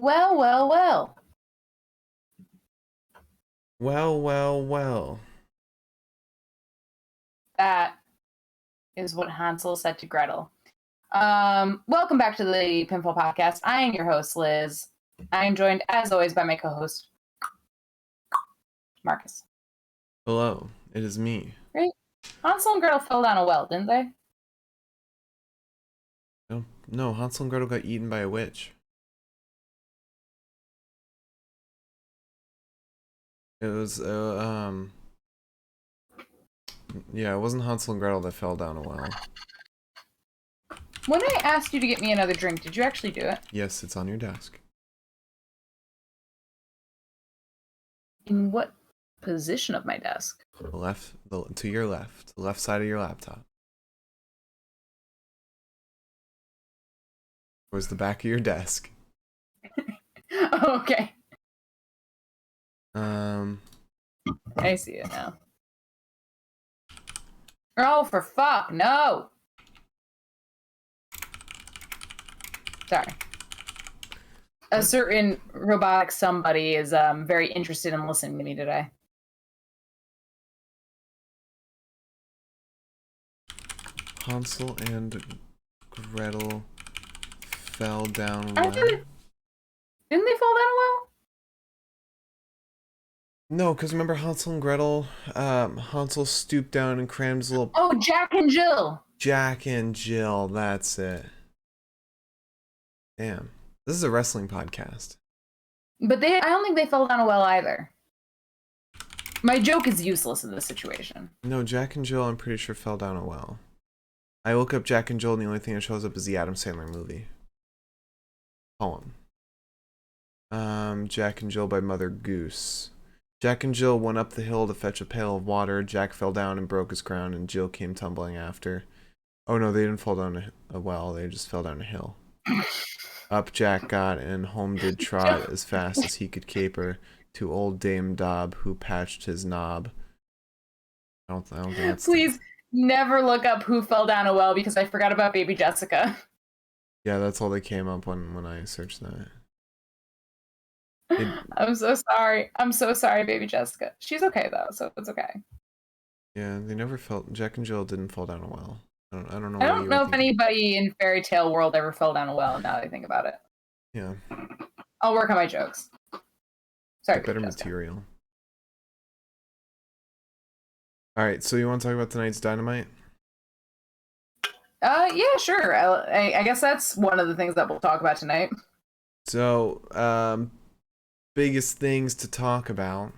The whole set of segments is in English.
Well, well, well. Well, well, well. That is what Hansel said to Gretel. Welcome back to the Pinfall Podcast. I am your host, Liz. I am joined, as always, by my co-host, Marcus. Hello, it is me. Right? Hansel and Gretel fell down a well, didn't they? No, Hansel and Gretel got eaten by a witch. It was, yeah, it wasn't Hansel and Gretel that fell down a well. When I asked you to get me another drink, did you actually do it? Yes, it's on your desk. In what position of my desk? To your left, the left side of your laptop. Towards the back of your desk. Oh, okay. I see it now. Oh, for fuck, no! Sorry. A certain robotic somebody is very interested in listening to me today. Hansel and Gretel fell down I well. didn't they fall down a well? No, because remember Hansel and Gretel? Hansel stooped down and crammed his little... Oh, Jack and Jill! Jack and Jill, that's it. Damn. This is a wrestling podcast. But I don't think they fell down a well either. My joke is useless in this situation. No, Jack and Jill, I'm pretty sure fell down a well. I look up Jack and Jill and the only thing that shows up is the Adam Sandler movie. Poem. Jack and Jill by Mother Goose. Jack and Jill went up the hill to fetch a pail of water. Jack fell down and broke his crown, and Jill came tumbling after. Oh no, they didn't fall down a well, they just fell down a hill. Up Jack got, and home did trot as fast as he could caper to old Dame Dob, who patched his knob. I don't think that's... Please never look up who fell down a well, because I forgot about baby Jessica. Yeah, that's all they came up when I searched that. I'm so sorry. I'm so sorry, baby Jessica. She's okay though, so it's okay. Yeah, they never fell... Jack and Jill didn't fall down a well. I don't know. I don't know if anybody in fairy tale world ever fell down a well, now that I think about it. Yeah. I'll work on my jokes. Sorry, better material. Alright, so you want to talk about tonight's Dynamite? Yeah, sure. I guess that's one of the things that we'll talk about tonight. So, biggest things to talk about,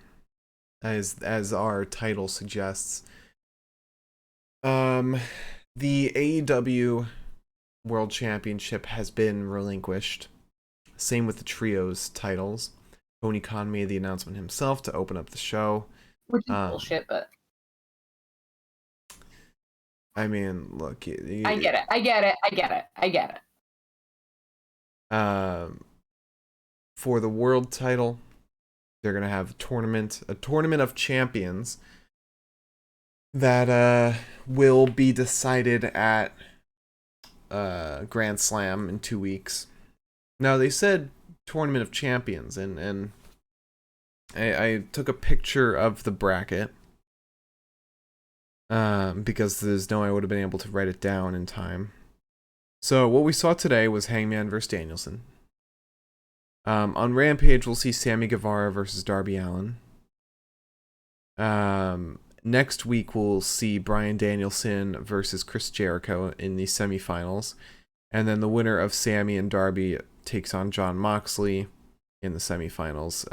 as our title suggests. The AEW World Championship has been relinquished. Same with the trios titles. Tony Khan made the announcement himself to open up the show. Which is bullshit, but... I mean, look... I get it. For the world title, they're going to have a tournament of champions that will be decided at Grand Slam in 2 weeks. Now, they said tournament of champions, and I took a picture of the bracket because there's no way I would have been able to write it down in time. So what we saw today was Hangman versus Danielson. On Rampage, we'll see Sammy Guevara versus Darby Allin. Next week, we'll see Bryan Danielson versus Chris Jericho in the semifinals. And then the winner of Sammy and Darby takes on Jon Moxley in the semifinals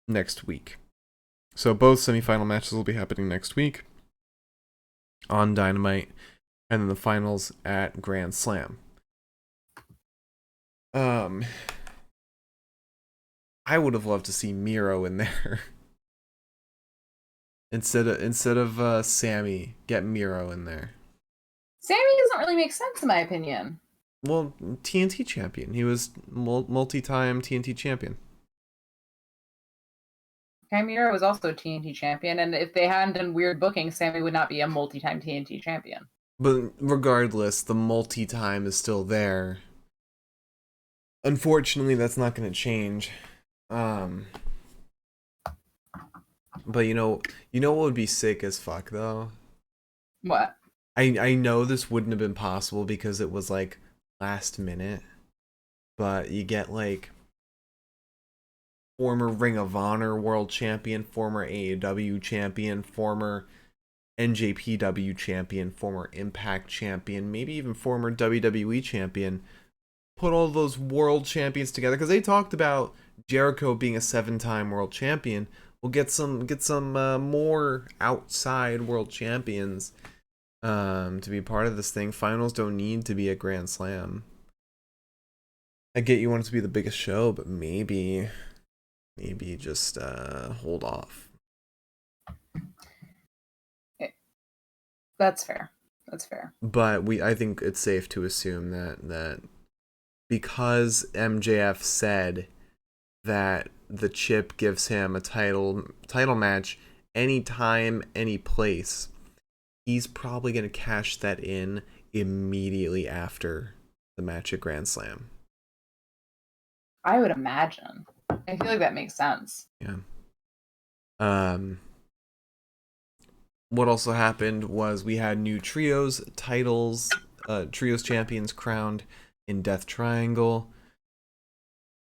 next week. So both semifinal matches will be happening next week on Dynamite, and then the finals at Grand Slam. I would have loved to see Miro in there. instead of Sammy, get Miro in there. Sammy doesn't really make sense in my opinion. Well, TNT champion. He was multi-time TNT champion. Miro was also TNT champion, and if they hadn't done weird booking, Sammy would not be a multi-time TNT champion. But regardless, the multi-time is still there. Unfortunately, that's not going to change. But what would be sick as fuck though? What? I know this wouldn't have been possible because it was like last minute, but you get like former Ring of Honor world champion, former AEW champion, former NJPW champion, former Impact champion, maybe even former WWE champion. Put all those world champions together because they talked about Jericho being a 7-time world champion. We'll get some more outside world champions to be part of this thing. Finals don't need to be a Grand Slam. I get you want it to be the biggest show, but maybe just hold off. That's fair. That's fair. But I think it's safe to assume that because MJF said that the chip gives him a title match anytime, any place, he's probably going to cash that in immediately after the match at Grand Slam. I would imagine. I feel like that makes sense. Yeah. What also happened was we had new trios titles, trios champions crowned in Death Triangle.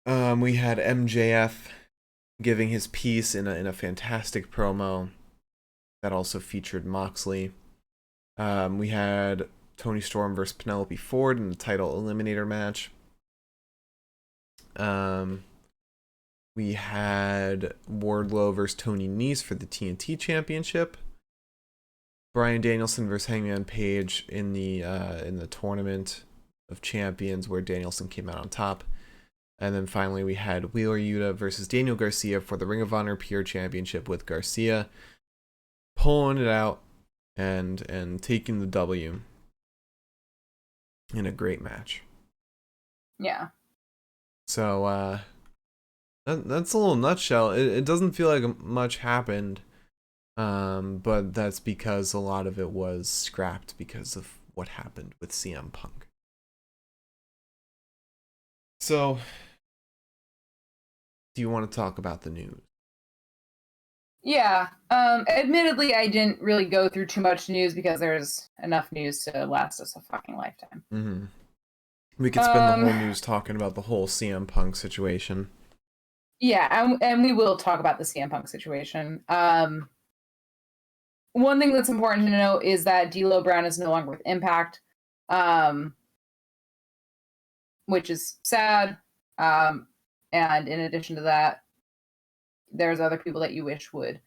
We had MJF giving his piece in a fantastic promo that also featured Moxley. We had Toni Storm versus Penelope Ford in the title eliminator match. We had Wardlow versus Tony Nese for the TNT Championship. Bryan Danielson versus Hangman Page in the tournament of champions where Danielson came out on top. And then finally we had Wheeler Yuta versus Daniel Garcia for the Ring of Honor Pure Championship with Garcia pulling it out and taking the W in a great match. Yeah. So that's a little nutshell. It doesn't feel like much happened, but that's because a lot of it was scrapped because of what happened with CM Punk. So, do you want to talk about the news? Yeah. Admittedly, I didn't really go through too much news because there's enough news to last us a fucking lifetime. Mm-hmm. We could spend the whole news talking about the whole CM Punk situation. Yeah, and we will talk about the CM Punk situation. One thing that's important to know is that D'Lo Brown is no longer with Impact, which is sad. And in addition to that, there's other people that you wish would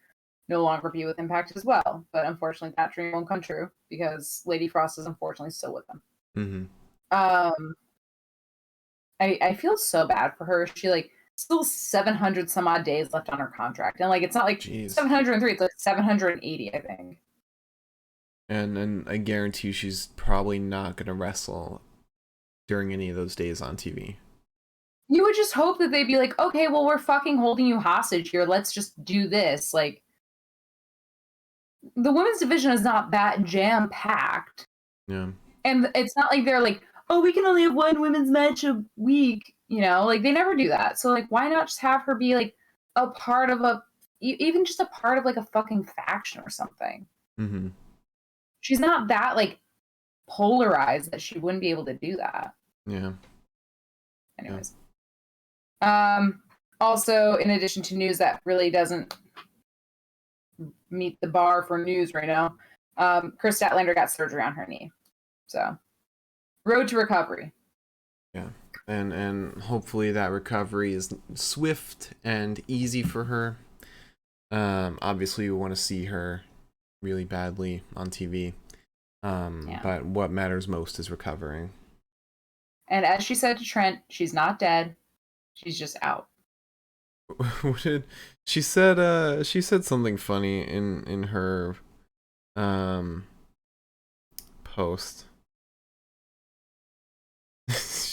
no longer be with Impact as well. But unfortunately, that dream won't come true because Lady Frost is unfortunately still with them. Mm-hmm. I feel so bad for her. She still 700 some odd days left on her contract, and it's not like Jeez. 703. It's like 780, I think. And I guarantee you she's probably not gonna wrestle during any of those days on TV. You would just hope that they'd be like, okay, well, we're fucking holding you hostage here. Let's just do this. Like, the women's division is not that jam-packed. Yeah. And it's not like they're like, oh, we can only have one women's match a week. They never do that. So, why not just have her be, a part of even just a part of, a fucking faction or something? Mm-hmm. She's not that, polarized that she wouldn't be able to do that. Yeah. Anyways. Also, in addition to news that really doesn't meet the bar for news right now, Chris Statlander got surgery on her knee. So, road to recovery. Yeah. And hopefully that recovery is swift and easy for her. Obviously we want to see her really badly on TV. But what matters most is recovering. And as she said to Trent, she's not dead. She's just out. What did she said? She said something funny in her post.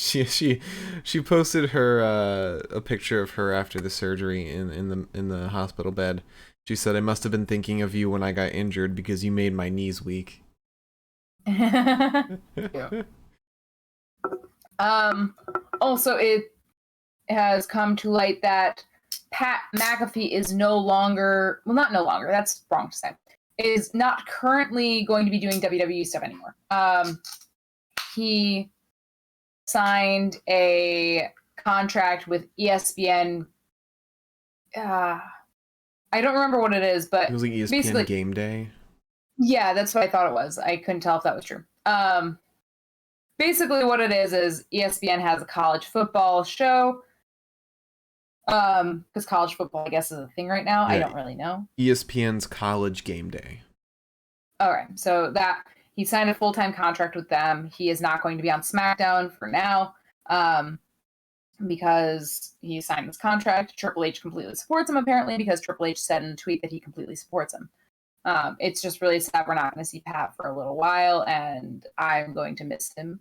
she posted her a picture of her after the surgery in the hospital bed. She said, "I must have been thinking of you when I got injured because you made my knees weak." Yeah. Also, has come to light that Pat McAfee is no longer, well, not no longer, that's wrong to say, is not currently going to be doing WWE stuff anymore. He signed a contract with ESPN. I don't remember what it is, but It was like ESPN basically, Game Day. Yeah, that's what I thought it was. I couldn't tell if that was true. Basically, what it is ESPN has a college football show. Because college football, I guess, is a thing right now. Yeah. I don't really know. ESPN's College Game Day. All right, so that he signed a full-time contract with them. He is not going to be on SmackDown for now, because he signed this contract. Triple H completely supports him, apparently, because Triple H said in a tweet that he completely supports him. It's just really sad we're not going to see Pat for a little while, and I'm going to miss him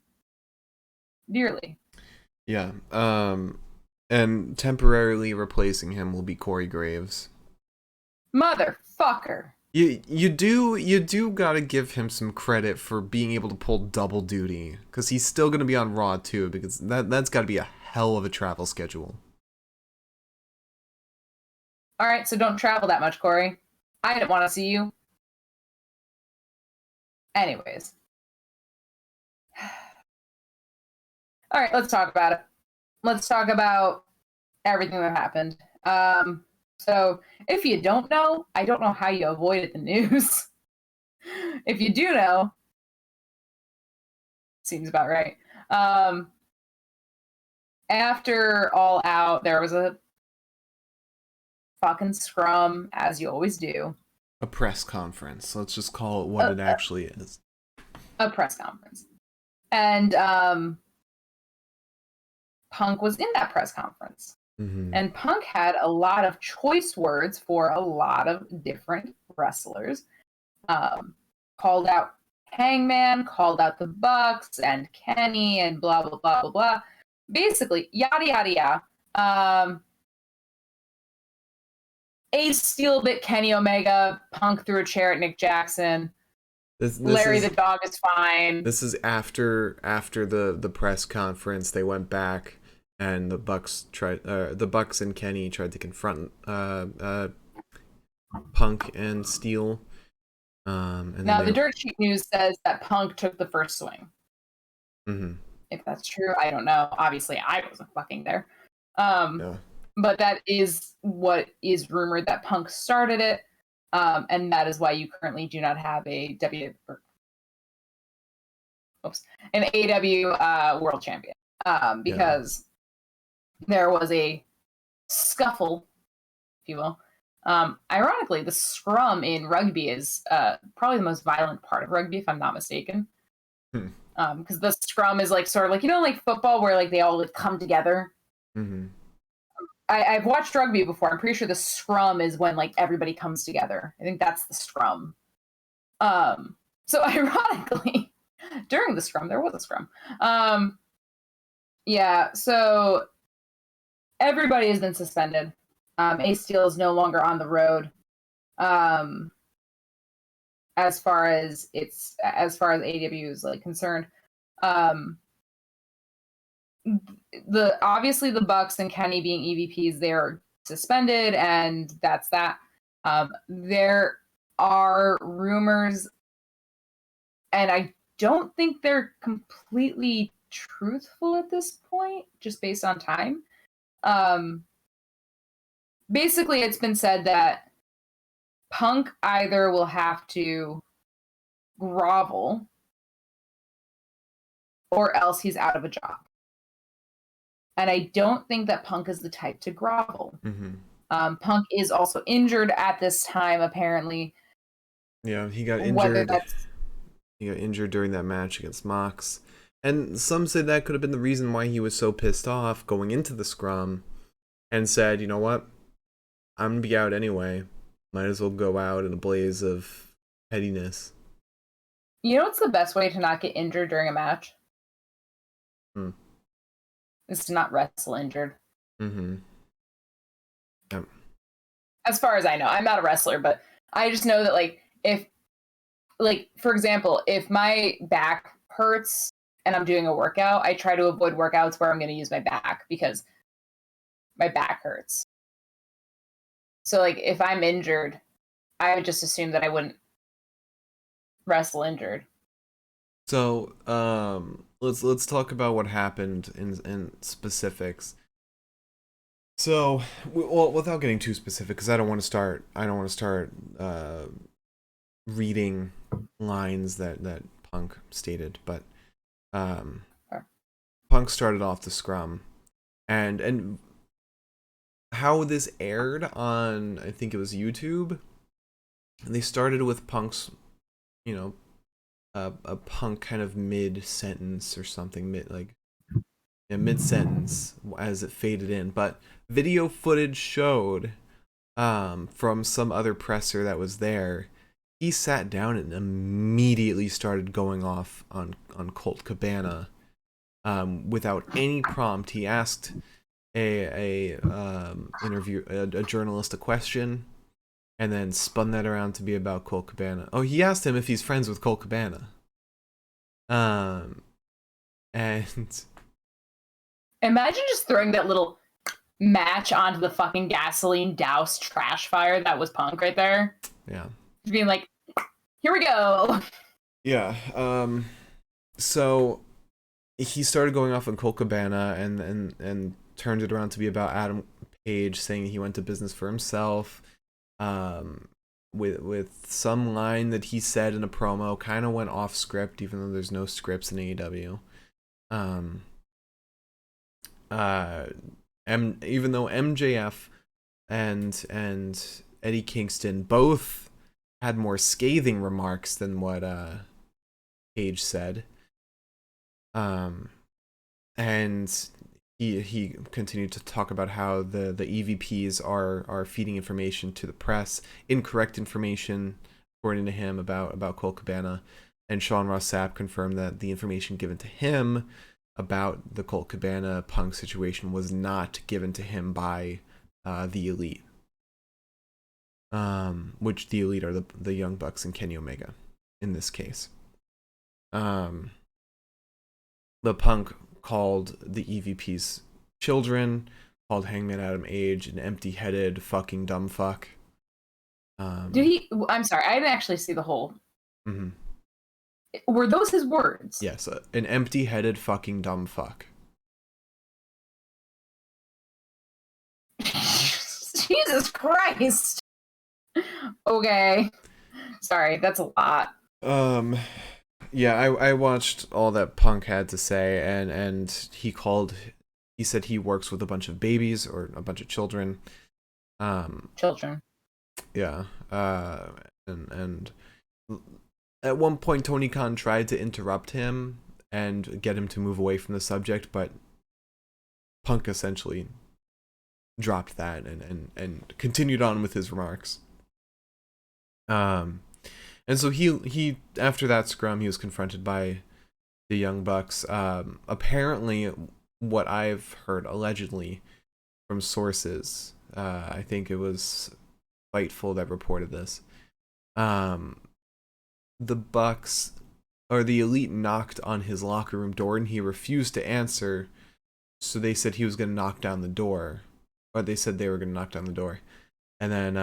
dearly. Yeah. And temporarily replacing him will be Corey Graves. Motherfucker. You do gotta give him some credit for being able to pull double duty, because he's still gonna be on Raw too, because that's gotta be a hell of a travel schedule. All right, so don't travel that much, Corey. I didn't want to see you. Anyways. All right, let's talk about it. Let's talk about everything that happened. So if you don't know, I don't know how you avoided the news. If you do know, seems about right. After All Out, there was a fucking scrum, as you always do. A press conference. Let's just call it what it actually is. A press conference. And Punk was in that press conference. Mm-hmm. And Punk had a lot of choice words for a lot of different wrestlers. Called out Hangman, called out the Bucks and Kenny and blah, blah, blah, blah, blah. Basically, yada, yada, yada. Ace Steel bit Kenny Omega, Punk threw a chair at Nick Jackson. This Larry the dog is fine. This is after the press conference. They went back and the Bucks and Kenny tried to confront Punk and Steel. And now the dirt sheet news says that Punk took the first swing. Mm-hmm. If that's true, I don't know. Obviously, I wasn't fucking there. Yeah. But that is what is rumored, that Punk started it. And that is why you currently do not have an AEW World Champion. Because there was a scuffle, if you will. Ironically, the scrum in rugby is probably the most violent part of rugby, if I'm not mistaken. Because the scrum is like sort of like, you know, like football where like they all like come together. Mm-hmm. I've watched rugby before. I'm pretty sure the scrum is when like everybody comes together. I think that's the scrum. So ironically, during the scrum, there was a scrum. Yeah, so everybody has been suspended. Ace Steel is no longer on the road. As far as AEW is like concerned. Obviously the Bucks and Kenny being EVPs, they're suspended, and that's that. There are rumors, and I don't think they're completely truthful at this point, just based on time. Basically, it's been said that Punk either will have to grovel or else he's out of a job. And I don't think that Punk is the type to grovel. Mm-hmm. Punk is also injured at this time, apparently. Yeah, he got injured. He got injured during that match against Mox. And some said that could have been the reason why he was so pissed off going into the scrum and said, you know what? I'm going to be out anyway. Might as well go out in a blaze of pettiness. You know what's the best way to not get injured during a match? Is to not wrestle injured. Mm-hmm. Yep. As far as I know, I'm not a wrestler, but I just know that, like, if, like, for example, if my back hurts and I'm doing a workout, I try to avoid workouts where I'm going to use my back, because my back hurts. So like if I'm injured, I would just assume that I wouldn't wrestle injured. So, let's talk about what happened in specifics. So, well, without getting too specific, because I don't want to start reading lines that Punk stated, but Sure. Punk started off the scrum, and how this aired on, I think it was YouTube. They started with Punk's, you know, a Punk kind of mid sentence or something, mid sentence as it faded in, but video footage showed from some other presser that was there. He sat down and immediately started going off on Colt Cabana without any prompt. He asked a journalist a question, and then spun that around to be about Colt Cabana. Oh, he asked him if he's friends with Colt Cabana. And Imagine just throwing that little match onto the fucking gasoline doused trash fire that was Punk right there. yeah. Just being like, here we go. Yeah. So he started going off on Colt Cabana and turned it around to be about Adam Page, saying he went to business for himself. With some line that he said in a promo, kind of went off script, even though there's no scripts in AEW. Even though MJF and Eddie Kingston both had more scathing remarks than what Page said. And he continued to talk about how the EVPs are feeding information to the press, incorrect information, according to him, about Colt Cabana. And Sean Ross Sapp confirmed that the information given to him about the Colt Cabana Punk situation was not given to him by the Elite. Which the Elite are the Young Bucks and Kenny Omega in this case. The Punk called the EVP's children, called Hangman Adam Page an empty-headed fucking dumb fuck. Did he? I'm sorry, I didn't actually see the whole. Mm-hmm. Were those his words? Yes, an empty-headed fucking dumb fuck. Jesus Christ. Okay. Sorry, that's a lot. Yeah, I watched all that Punk had to say, and he said he works with a bunch of babies or a bunch of children. Children. Yeah. And at one point Tony Khan tried to interrupt him and get him to move away from the subject, but Punk essentially dropped that and continued on with his remarks. And so he after that scrum, he was confronted by the Young Bucks. Apparently, what I've heard allegedly from sources, I think it was Fightful that reported this. The Bucks or the Elite knocked on his locker room door and he refused to answer. So they said he was going to knock down the door, or they said they were going to knock down the door, and then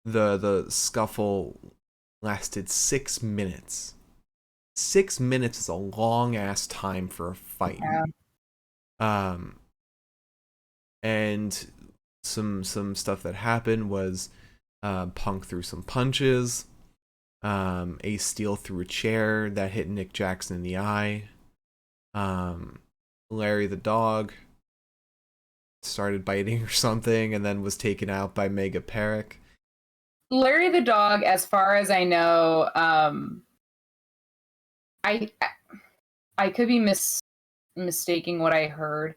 the scuffle lasted 6 minutes. 6 minutes is a long ass time for a fight. Yeah. And some stuff that happened was Punk threw some punches. Ace Steel threw a chair that hit Nick Jackson in the eye. Larry the dog started biting or something and then was taken out by Mega Perrick. Larry the dog, as far as I know, I could be mistaking what I heard.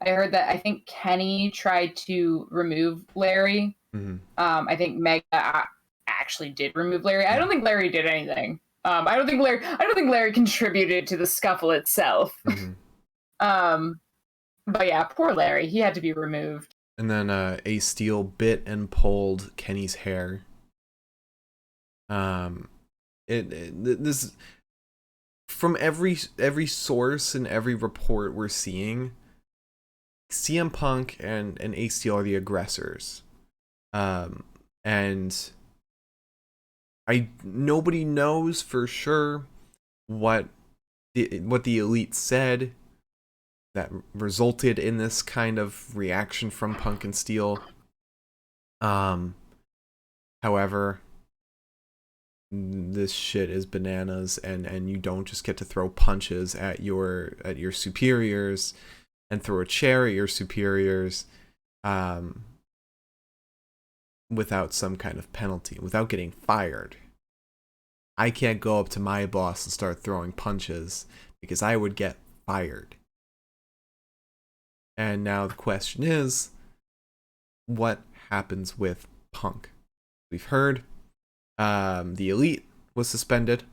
I heard that I think Kenny tried to remove Larry. Mm-hmm. I think Mega actually did remove Larry. I don't think Larry did anything. I don't think Larry contributed to the scuffle itself. Mm-hmm. But yeah, poor Larry. He had to be removed. And then Ace Steel bit and pulled Kenny's hair. This from every source and every report we're seeing, CM Punk and Ace Steel are the aggressors. And nobody knows for sure what the Elite said that resulted in this kind of reaction from Punk and Steel. However, this shit is bananas, and you don't just get to throw punches at your superiors and throw a chair at your superiors without some kind of penalty, without getting fired. I can't go up to my boss and start throwing punches because I would get fired. And now the question is, what happens with Punk? We've heard the Elite was suspended.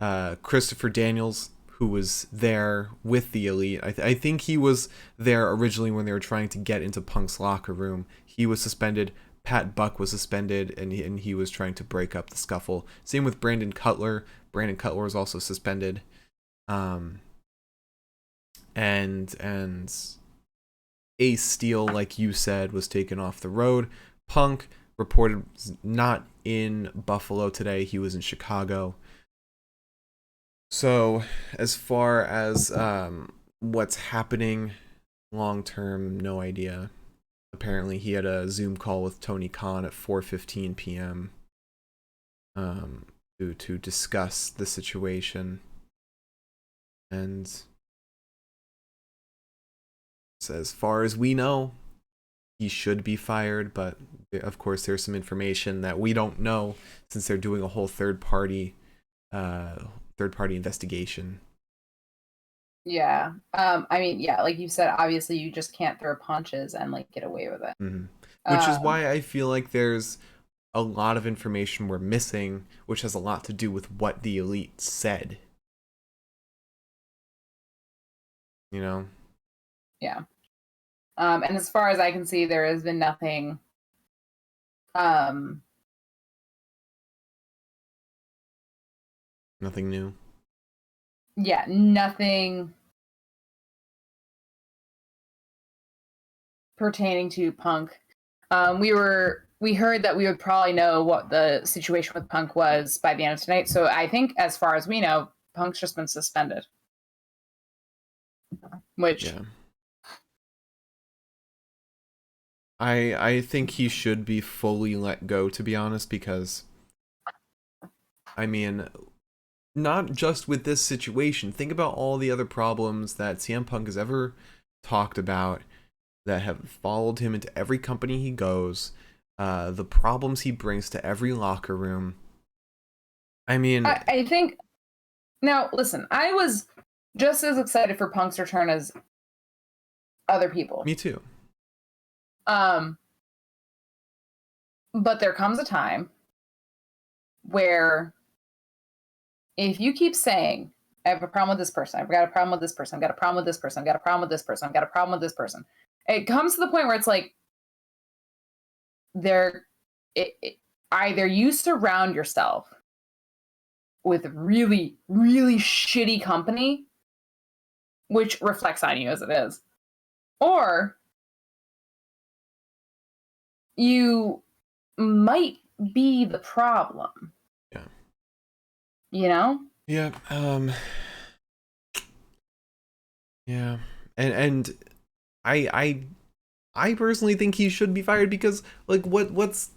Christopher Daniels, who was there with the Elite, I think he was there originally when they were trying to get into Punk's locker room. He was suspended. Pat Buck was suspended, and he was trying to break up the scuffle. Same with Brandon Cutler. Brandon Cutler was also suspended. And Ace Steel, like you said, was taken off the road. Punk reported not in Buffalo today. He was in Chicago. So as far as what's happening long term, no idea. Apparently he had a Zoom call with Tony Khan at 4:15 p.m. To discuss the situation. And so as far as we know, he should be fired, but of course there's some information that we don't know since they're doing a whole third party investigation. Yeah. I mean, yeah, like you said, obviously you just can't throw punches and like get away with it. Which is why I feel like there's a lot of information we're missing, which has a lot to do with what the Elite said. You know? Yeah. And as far as I can see, there has been nothing nothing new. Yeah, nothing pertaining to Punk. We heard that we would probably know what the situation with Punk was by the end of tonight. So I think, as far as we know, Punk's just been suspended. Which, yeah. I think he should be fully let go, to be honest, because I mean, not just with this situation. Think about all the other problems that CM Punk has ever talked about that have followed him into every company he goes, the problems he brings to every locker room. I mean, I think, now listen, I was just as excited for Punk's return as other people. Me too. But there comes a time where if you keep saying, I have a problem with this person, I've got a problem with this person, I've got a problem with this person, I've got a problem with this person, I've got a problem with this person, it comes to the point where it's like, either you surround yourself with really, really shitty company, which reflects on you as it is, or you might be the problem. Yeah. You know? Yeah. Yeah. And I personally think he should be fired because, like, what's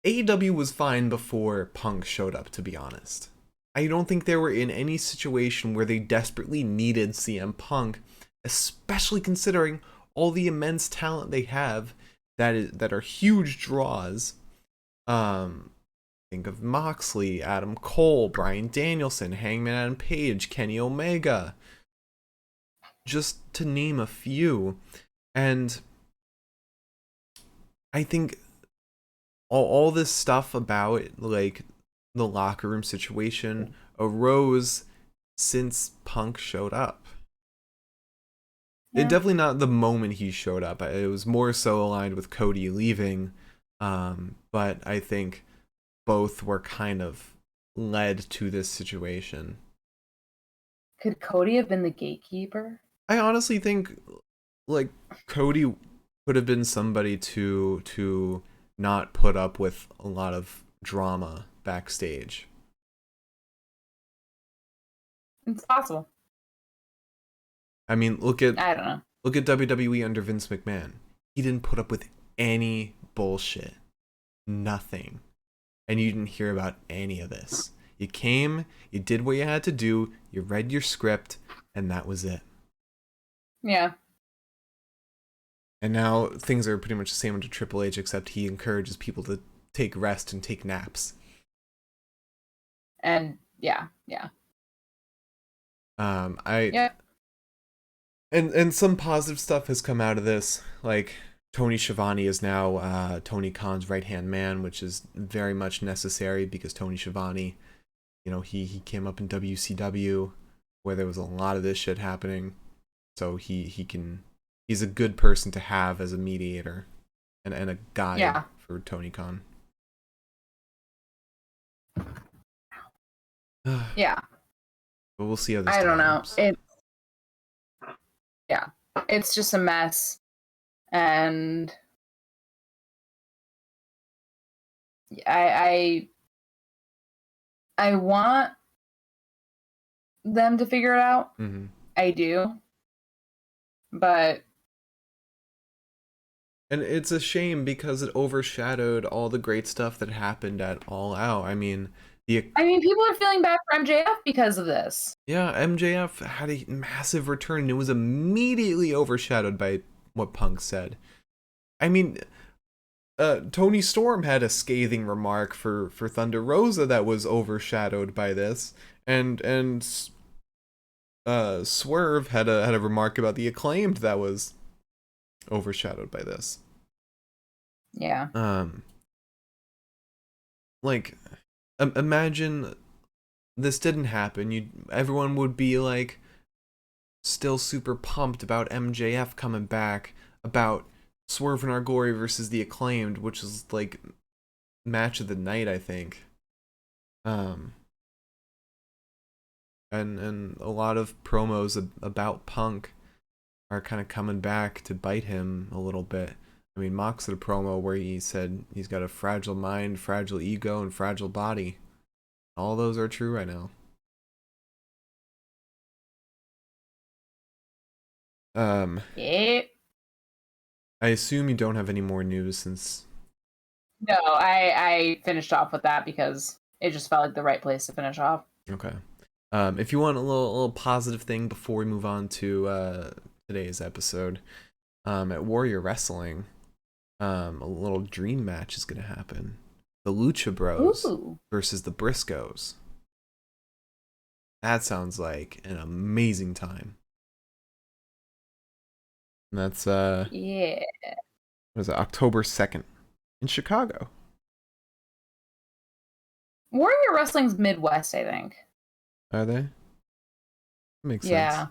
AEW was fine before Punk showed up, to be honest. I don't think they were in any situation where they desperately needed CM Punk, especially considering all the immense talent they have that are huge draws. Think of Moxley, Adam Cole, Bryan Danielson, Hangman Adam Page, Kenny Omega, just to name a few. And I think all this stuff about, like, the locker room situation arose since Punk showed up. Yeah. It definitely not the moment he showed up. It was more so aligned with Cody leaving. But I think both were kind of led to this situation. Could Cody have been the gatekeeper? I honestly think like Cody could have been somebody to not put up with a lot of drama backstage. It's possible. I mean, I don't know. look at WWE under Vince McMahon. He didn't put up with any bullshit. Nothing. And you didn't hear about any of this. You came, you did what you had to do, you read your script, and that was it. Yeah. And now things are pretty much the same under Triple H, except he encourages people to take rest and take naps. And yeah. Yeah. And some positive stuff has come out of this. Like Tony Schiavone is now Tony Khan's right-hand man, which is very much necessary because Tony Schiavone, you know, he came up in WCW where there was a lot of this shit happening. So he's a good person to have as a mediator and a guide for Tony Khan. Yeah. But we'll see how this I don't know. develops. It's just a mess. And I want them to figure it out. Mm-hmm. I do. But and it's a shame because it overshadowed all the great stuff that happened at All Out. I mean, people are feeling bad for MJF because of this. Yeah, MJF had a massive return and it was immediately overshadowed by what Punk said. I mean, Tony Storm had a scathing remark for Thunder Rosa that was overshadowed by this, and Swerve had a remark about the Acclaimed that was overshadowed by this. Yeah. Like, imagine this didn't happen. Everyone would be like still super pumped about MJF coming back, about Swerve and Glory versus the Acclaimed, which is like match of the night, I think. And a lot of promos about Punk are kind of coming back to bite him a little bit. I mean, Mox did a promo where he said he's got a fragile mind, fragile ego, and fragile body. All those are true right now. Yeah. I assume you don't have any more news since... No, I finished off with that because it just felt like the right place to finish off. Okay. If you want a little positive thing before we move on to today's episode, at Warrior Wrestling, a little dream match is going to happen. The Lucha Bros versus the Briscoes. That sounds like an amazing time. And that's what is it, October 2nd in Chicago. Warrior Wrestling's Midwest, I think. Are they? Makes sense.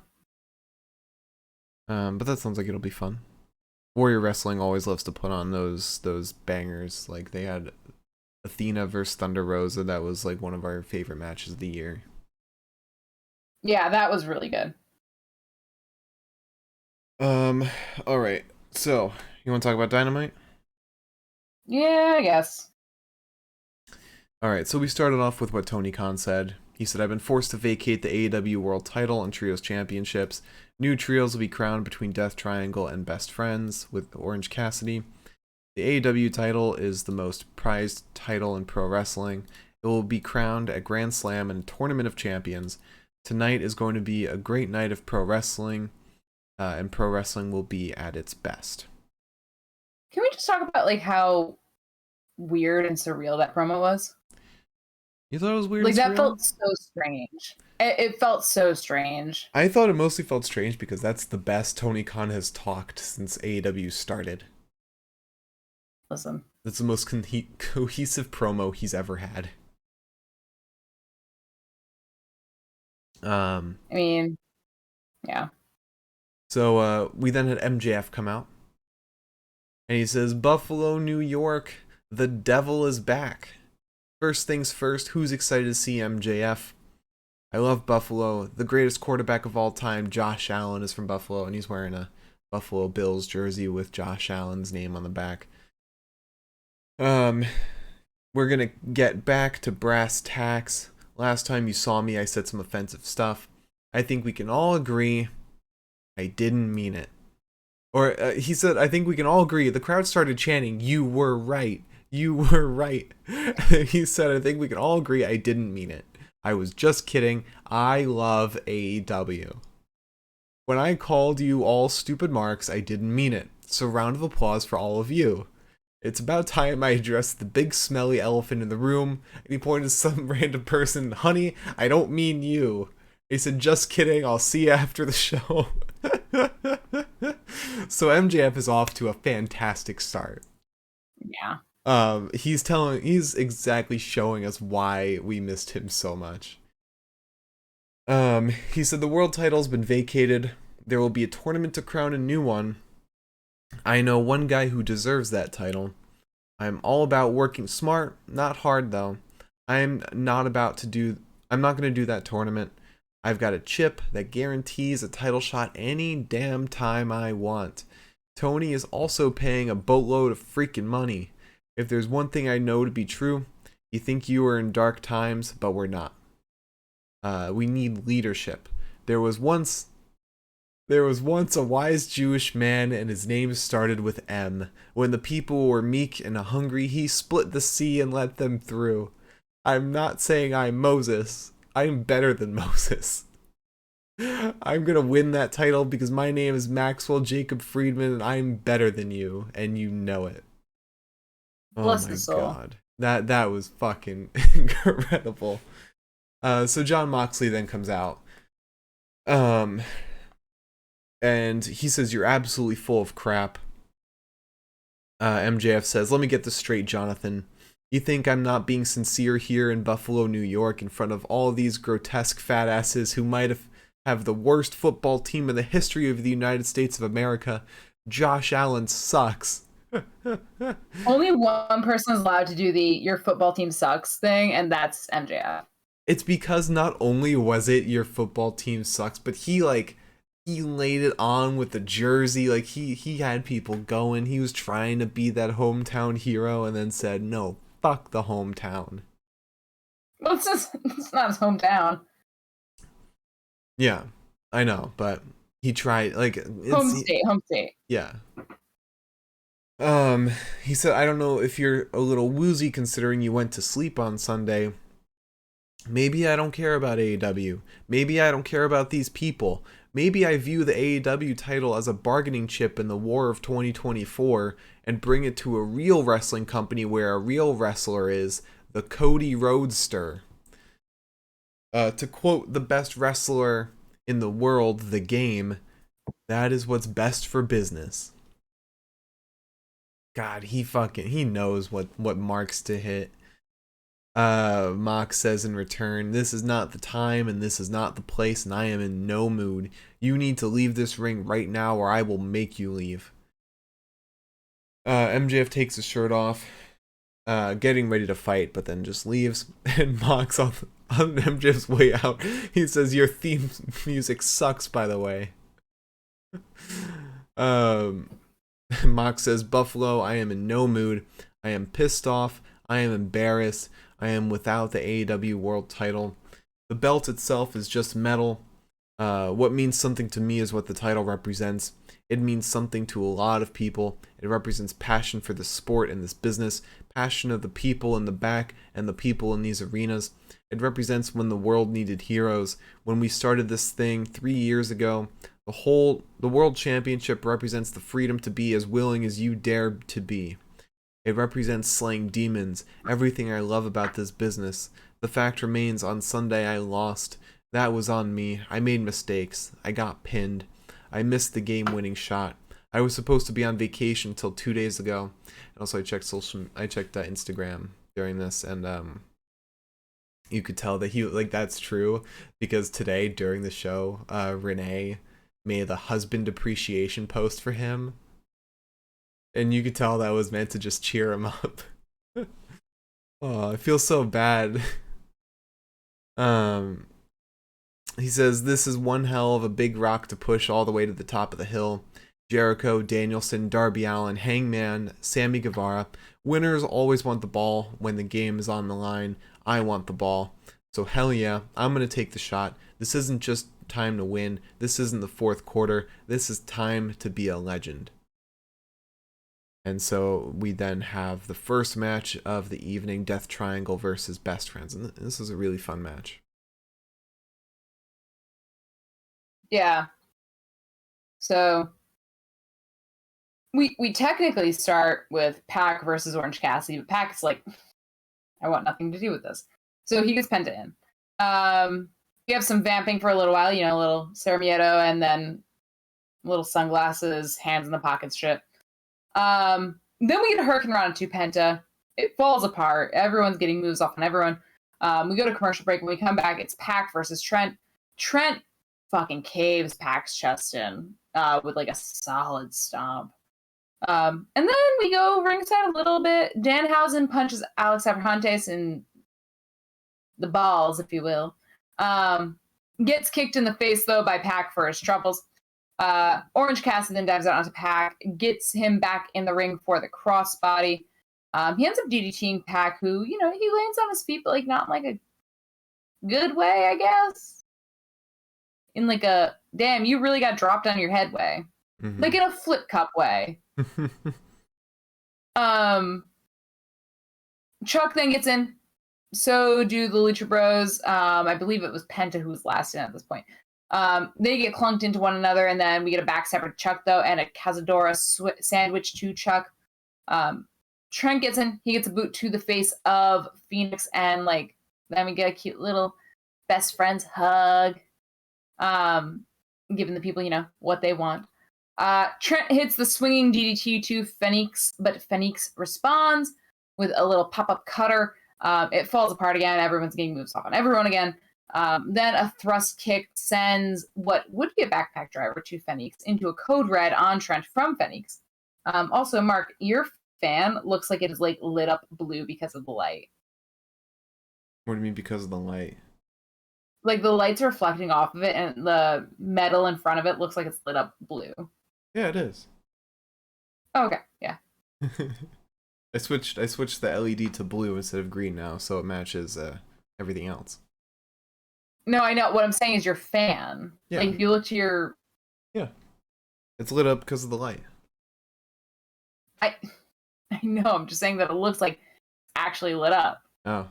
But that sounds like it'll be fun. Warrior Wrestling always loves to put on those bangers. Like they had Athena versus Thunder Rosa. That was like one of our favorite matches of the year. Yeah, that was really good. All right. So, you want to talk about Dynamite? Yeah, I guess. All right. So we started off with what Tony Khan said. He said, "I've been forced to vacate the AEW World Title and Trios Championships. New trios will be crowned between Death Triangle and Best Friends with Orange Cassidy. The AEW title is the most prized title in pro wrestling. It will be crowned at Grand Slam and Tournament of Champions. Tonight is going to be a great night of pro wrestling, and pro wrestling will be at its best." Can we just talk about like how weird and surreal that promo was? You thought it was weird? Like that felt so strange. It felt so strange. I thought it mostly felt strange because that's the best Tony Khan has talked since AEW started. Listen. That's the most cohesive promo he's ever had. I mean, yeah. So we then had MJF come out. And he says, "Buffalo, New York, the devil is back. First things first, who's excited to see MJF? I love Buffalo. The greatest quarterback of all time, Josh Allen, is from Buffalo, and he's wearing a Buffalo Bills jersey with Josh Allen's name on the back. We're gonna get back to brass tacks. Last time you saw me, I said some offensive stuff. I think we can all agree I didn't mean it. Or he said, I think we can all agree. The crowd started chanting, "You were right. You were right." He said, I think we can all agree I didn't mean it. I was just kidding. I love AEW. When I called you all stupid marks, I didn't mean it. So round of applause for all of you. It's about time I addressed the big smelly elephant in the room. And he pointed to some random person. Honey, I don't mean you. He said, just kidding. I'll see you after the show. So MJF is off to a fantastic start. Yeah. He's exactly showing us why we missed him so much. He said the world title's been vacated. There will be a tournament to crown a new one. I know one guy who deserves that title. I'm all about working smart, not hard though. I'm not going to do that tournament. I've got a chip that guarantees a title shot any damn time I want. Tony is also paying a boatload of freaking money. If there's one thing I know to be true, you think you are in dark times, but we're not. We need leadership. There was once a wise Jewish man, and his name started with M. When the people were meek and hungry, he split the sea and let them through. I'm not saying I'm Moses. I'm better than Moses. I'm gonna win that title because my name is Maxwell Jacob Friedman, and I'm better than you, and you know it. Bless oh my his soul. God. That was fucking incredible. So John Moxley then comes out. And he says, you're absolutely full of crap. MJF says, let me get this straight, Jonathan. You think I'm not being sincere here in Buffalo, New York, in front of all these grotesque fat asses who might have the worst football team in the history of the United States of America? Josh Allen sucks. Only one person is allowed to do the "your football team sucks" thing, and that's MJF. It's because not only was it your football team sucks, but he laid it on with the jersey. Like he had people going. He was trying to be that hometown hero, and then said, "No, fuck the hometown." Well, it's not his hometown. Yeah, I know, but he tried. Like Home state. Yeah. He said, I don't know if you're a little woozy considering you went to sleep on Sunday. Maybe I don't care about AEW. Maybe I don't care about these people. Maybe I view the AEW title as a bargaining chip in the war of 2024 and bring it to a real wrestling company where a real wrestler is, the Cody Roadster. To quote the best wrestler in the world, The Game, that is what's best for business. God, he knows what marks to hit. Mox says in return, this is not the time and this is not the place and I am in no mood. You need to leave this ring right now or I will make you leave. MJF takes his shirt off, getting ready to fight, but then just leaves. And Mox on MJF's way out, he says, your theme music sucks, by the way. Mox says, Buffalo, I am in no mood. I am pissed off. I am embarrassed. I am without the AEW world title. The belt itself is just metal. What means something to me is what the title represents. It means something to a lot of people. It represents passion for the sport and this business, passion of the people in the back and the people in these arenas. It represents when the world needed heroes. When we started this thing 3 years ago, the world championship represents the freedom to be as willing as you dare to be. It represents slaying demons, everything I love about this business. The fact remains, on Sunday I lost. That was on me. I made mistakes. I got pinned. I missed the game-winning shot. I was supposed to be on vacation until 2 days ago. And also I checked Instagram during this, and you could tell that that's true, because today during the show, Renee made a husband appreciation post for him. And you could tell that was meant to just cheer him up. Oh, I feel so bad. He says, this is one hell of a big rock to push all the way to the top of the hill. Jericho, Danielson, Darby Allin, Hangman, Sammy Guevara. Winners always want the ball when the game is on the line. I want the ball. So hell yeah, I'm going to take the shot. This isn't just time to win. This isn't the fourth quarter. This is time to be a legend. And so we then have the first match of the evening, Death Triangle versus Best Friends. And this is a really fun match. Yeah. So we technically start with Pac versus Orange Cassidy, but Pac is like, I want nothing to do with this. So he gets Penta in. We have some vamping for a little while, a little Sarah Mieto, and then little sunglasses, hands in the pockets shit. Then we get a Hurricane Rana 2 Penta. It falls apart. Everyone's getting moves off on everyone. We go to commercial break. When we come back, it's Pac versus Trent. Trent fucking caves Pac's chest in with like a solid stomp. And then we go ringside a little bit. Danhausen punches Alex Abrahantes in the balls, if you will. Gets kicked in the face, though, by Pac for his troubles. Orange Cassidy then dives out onto Pac, gets him back in the ring for the crossbody. He ends up DDTing Pac, who, he lands on his feet, but like not in like a good way, I guess. In like a, damn, you really got dropped on your head way. Mm-hmm. Like in a flip cup way. Chuck then gets in. So do the Lucha Bros. I believe it was Penta who was last in at this point. They get clunked into one another, and then we get a back separate Chuck, though, and a Cazadora sandwich to Chuck. Trent gets in. He gets a boot to the face of Phoenix, and, like, then we get a cute little best friends hug, giving the people, what they want. Trent hits the swinging DDT to Phoenix, but Phoenix responds with a little pop-up cutter. It falls apart again. Everyone's getting moves off on everyone again. Then a thrust kick sends what would be a backpack driver to Phoenix into a code red on Trent from Phoenix. Also, Mark, your fan looks like it is like lit up blue because of the light. What do you mean because of the light? Like the light's reflecting off of it, and the metal in front of it looks like it's lit up blue. Yeah, it is. Oh, okay, yeah. I switched the LED to blue instead of green now, so it matches everything else. No, I know. What I'm saying is your fan. Yeah. Like if you look to your... Yeah. It's lit up because of the light. I know. I'm just saying that it looks like actually lit up. Oh.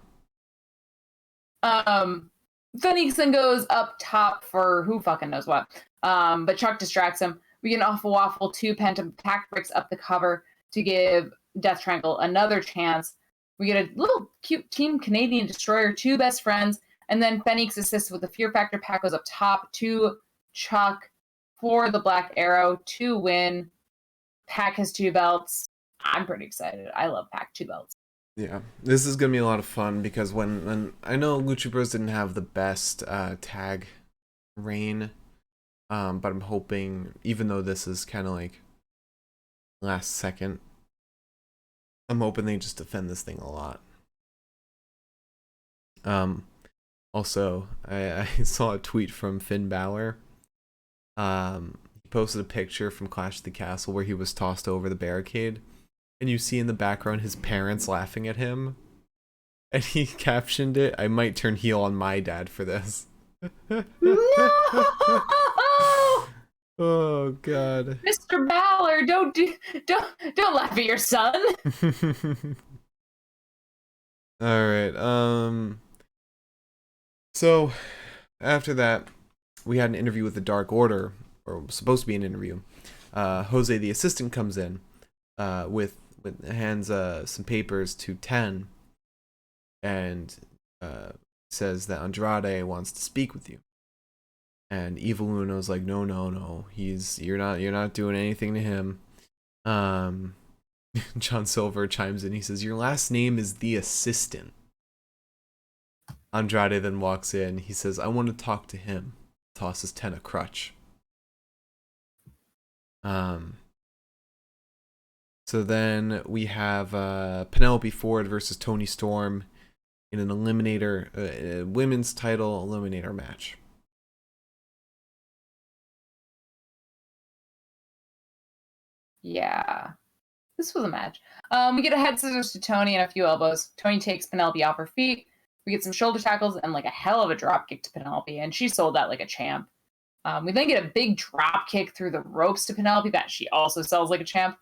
Phoenix then goes up top for who fucking knows what. But Chuck distracts him. We get an awful waffle. 2 Penta Pac breaks up the cover to give Death Triangle another chance. We get a little cute Team Canadian Destroyer, 2 best friends, and then Phoenix assists with the Fear Factor. Pac goes up top to Chuck for the Black Arrow to win. Pac has 2 belts. I'm pretty excited. I love Pac, 2 belts. Yeah, this is gonna be a lot of fun because when I know Lucha Bros didn't have the best tag reign, but I'm hoping, even though this is kind of like last second, I'm hoping they just defend this thing a lot. Also, I saw a tweet from Finn Balor. He posted a picture from Clash of the Castle where he was tossed over the barricade, and you see in the background his parents laughing at him, and he captioned it, "I might turn heel on my dad for this." No! Oh God, Mr. Balor, don't laugh at your son. All right. So after that, we had an interview with the Dark Order, or supposed to be an interview. Jose, the assistant, comes in with hands some papers to 10 and says that Andrade wants to speak with you. And Evil Uno's like, no, you're not doing anything to him. John Silver chimes in. He says, your last name is the assistant. Andrade then walks in. He says, I want to talk to him. Tosses 10 a crutch. So then we have Penelope Ford versus Toni Storm in an eliminator, women's title eliminator match. Yeah. This was a match. We get a head scissors to Tony and a few elbows. Tony takes Penelope off her feet. We get some shoulder tackles and like a hell of a drop kick to Penelope, and she sold that like a champ. We then get a big drop kick through the ropes to Penelope that she also sells like a champ.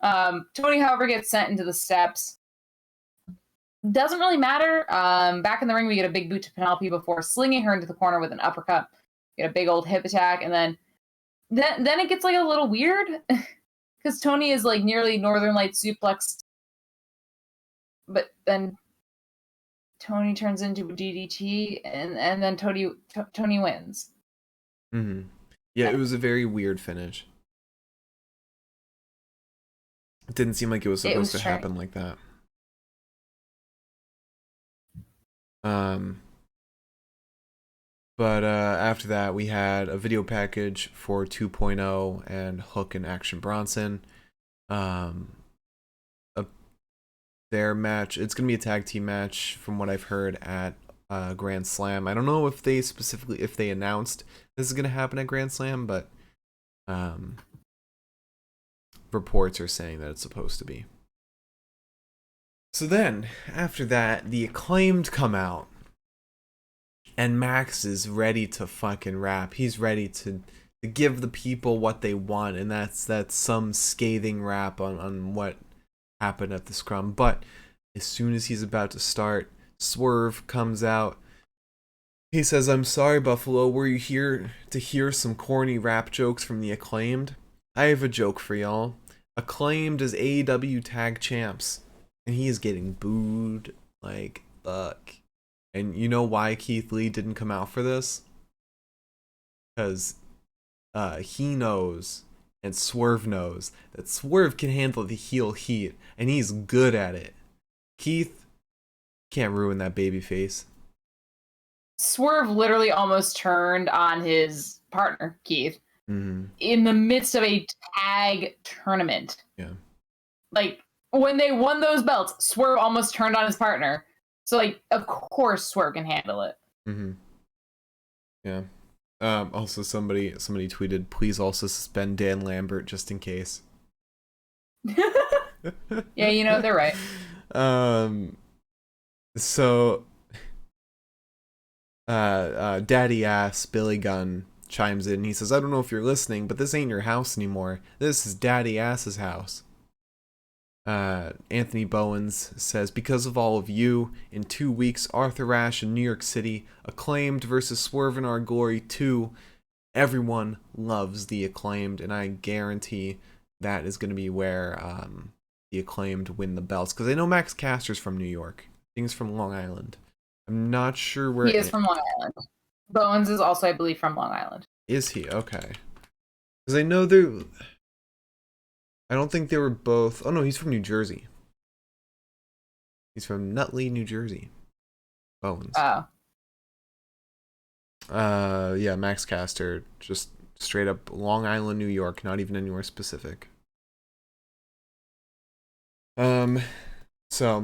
Tony, however, gets sent into the steps. Doesn't really matter. Back in the ring, we get a big boot to Penelope before slinging her into the corner with an uppercut. Get a big old hip attack, and then it gets like a little weird because Tony is like nearly Northern Lights suplexed, but then Tony turns into a DDT, and then Tony wins. Mm-hmm. Yeah, it was a very weird finish. It didn't seem like it was supposed to happen like that. But after that, we had a video package for 2.0 and Hook and Action Bronson. Their match, it's gonna be a tag team match from what I've heard at Grand Slam. I don't know if they announced this is gonna happen at Grand Slam, but reports are saying that it's supposed to be. So then, after that, the Acclaimed come out. And Max is ready to fucking rap. He's ready to give the people what they want, and that's some scathing rap on what happened at the scrum. But as soon as he's about to start, Swerve comes out. He says, "I'm sorry, Buffalo. Were you here to hear some corny rap jokes from the Acclaimed? I have a joke for y'all. Acclaimed is AEW tag champs, and he is getting booed like fuck." And you know why Keith Lee didn't come out for this? Because he knows, and Swerve knows, that Swerve can handle the heel heat, and he's good at it. Keith can't ruin that baby face. Swerve literally almost turned on his partner, Keith, in the midst of a tag tournament. Yeah. Like, when they won those belts, Swerve almost turned on his partner. So, like, of course Swerve can handle it. Yeah. Also, somebody tweeted, "Please also suspend Dan Lambert just in case." Yeah, you know, they're right. So, Daddy Ass Billy Gunn chimes in. He says, "I don't know if you're listening, but this ain't your house anymore. This is Daddy Ass's house." Anthony Bowens says, "Because of all of you, in 2 weeks, Arthur Ashe in New York City, Acclaimed versus Swerve in Our Glory 2. Everyone loves the Acclaimed, and I guarantee that is going to be where the Acclaimed win the belts." Because I know Max Caster's from New York. I think he's from Long Island. I'm not sure where... He is from Long Island. Bowens is also, I believe, from Long Island. Is he? Okay. Because I know they're... I don't think they were both... Oh, no, he's from New Jersey. He's from Nutley, New Jersey. Bowens. Oh. Yeah, Max Caster. Just straight up Long Island, New York. Not even anywhere specific. So,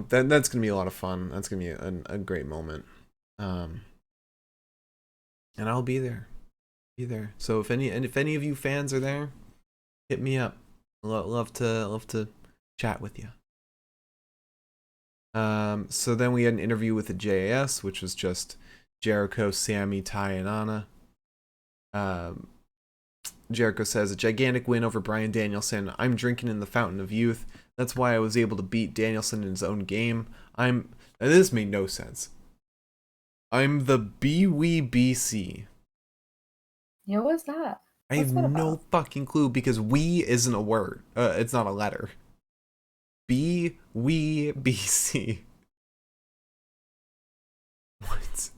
that's going to be a lot of fun. That's going to be a great moment. And I'll be there. So, if any of you fans are there, hit me up. Love to chat with you. So then we had an interview with the JAS, which was just Jericho, Sammy, Ty, and Anna. Jericho says, "A gigantic win over Bryan Danielson. I'm drinking in the fountain of youth. That's why I was able to beat Danielson in his own game. And this made no sense. I'm the BWBC. Yeah, what's that? I have no fucking clue because we isn't a word. It's not a letter. BWBC. What?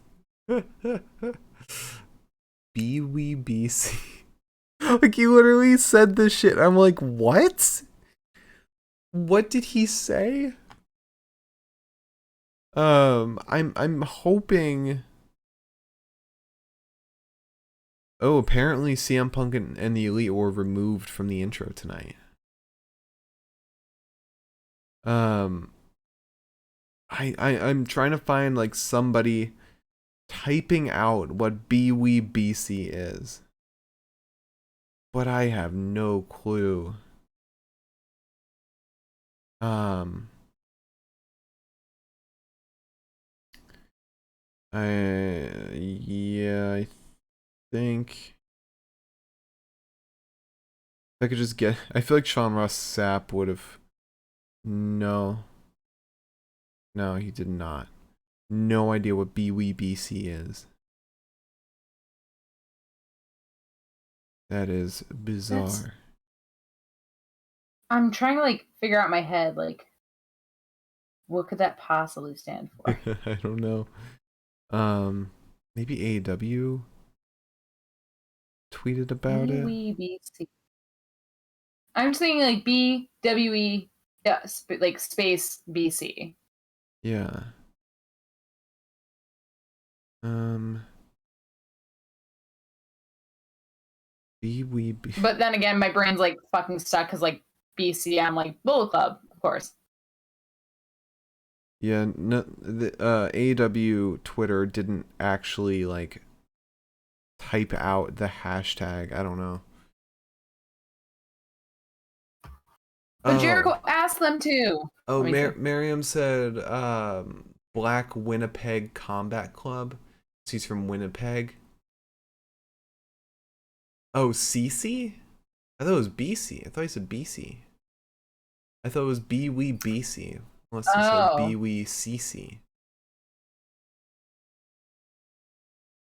BWBC. Like, he literally said this shit. I'm like, what? What did he say? I'm hoping... Oh, apparently CM Punk and the Elite were removed from the intro tonight. I'm trying to find like somebody typing out what BWBC is, but I have no clue. Um, I think if I could just get, I feel like Sean Ross Sapp would have. No, no, he did not. No idea what BWBC is. That is bizarre. I'm trying to like figure out in my head like what could that possibly stand for? I don't know. Maybe AEW tweeted about it. BWBC. I'm saying like BWE, yeah, like space BC. Yeah. BWB. But then again, my brain's like fucking stuck because like BC, I'm like Bullet Club, of course. Yeah, no, the AEW Twitter didn't actually like type out the hashtag. I don't know. But Jericho asked them to. Oh, Miriam said Black Winnipeg Combat Club. He's from Winnipeg. Oh, CC? I thought it was BC. I thought he said BC. I thought it was BC. Unless he said BCC.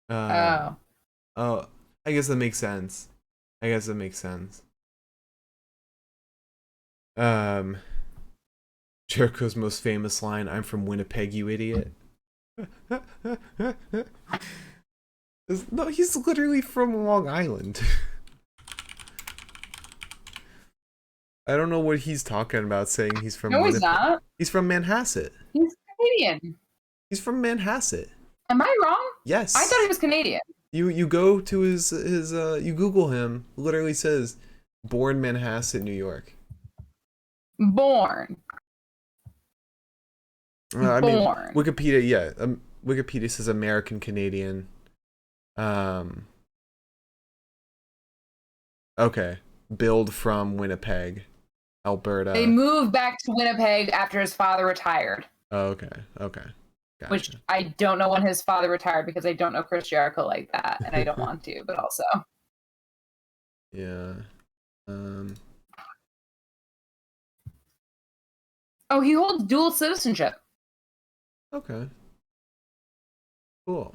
Oh, I guess that makes sense. Jericho's most famous line, "I'm from Winnipeg, you idiot." No, he's literally from Long Island. I don't know what he's talking about saying he's from Winnipeg. He's not. He's from Manhasset. He's Canadian. He's from Manhasset. Am I wrong? Yes. I thought he was Canadian. You go to his you Google him, literally says born Manhasset, New York. Born. I mean, Wikipedia, yeah. Wikipedia says American Canadian. Okay. Billed from Winnipeg, Alberta. They moved back to Winnipeg after his father retired. Oh, okay. Gotcha. Which I don't know when his father retired because I don't know Chris Jericho like that, and I don't want to, but also. Yeah. Oh, he holds dual citizenship. Okay. Cool.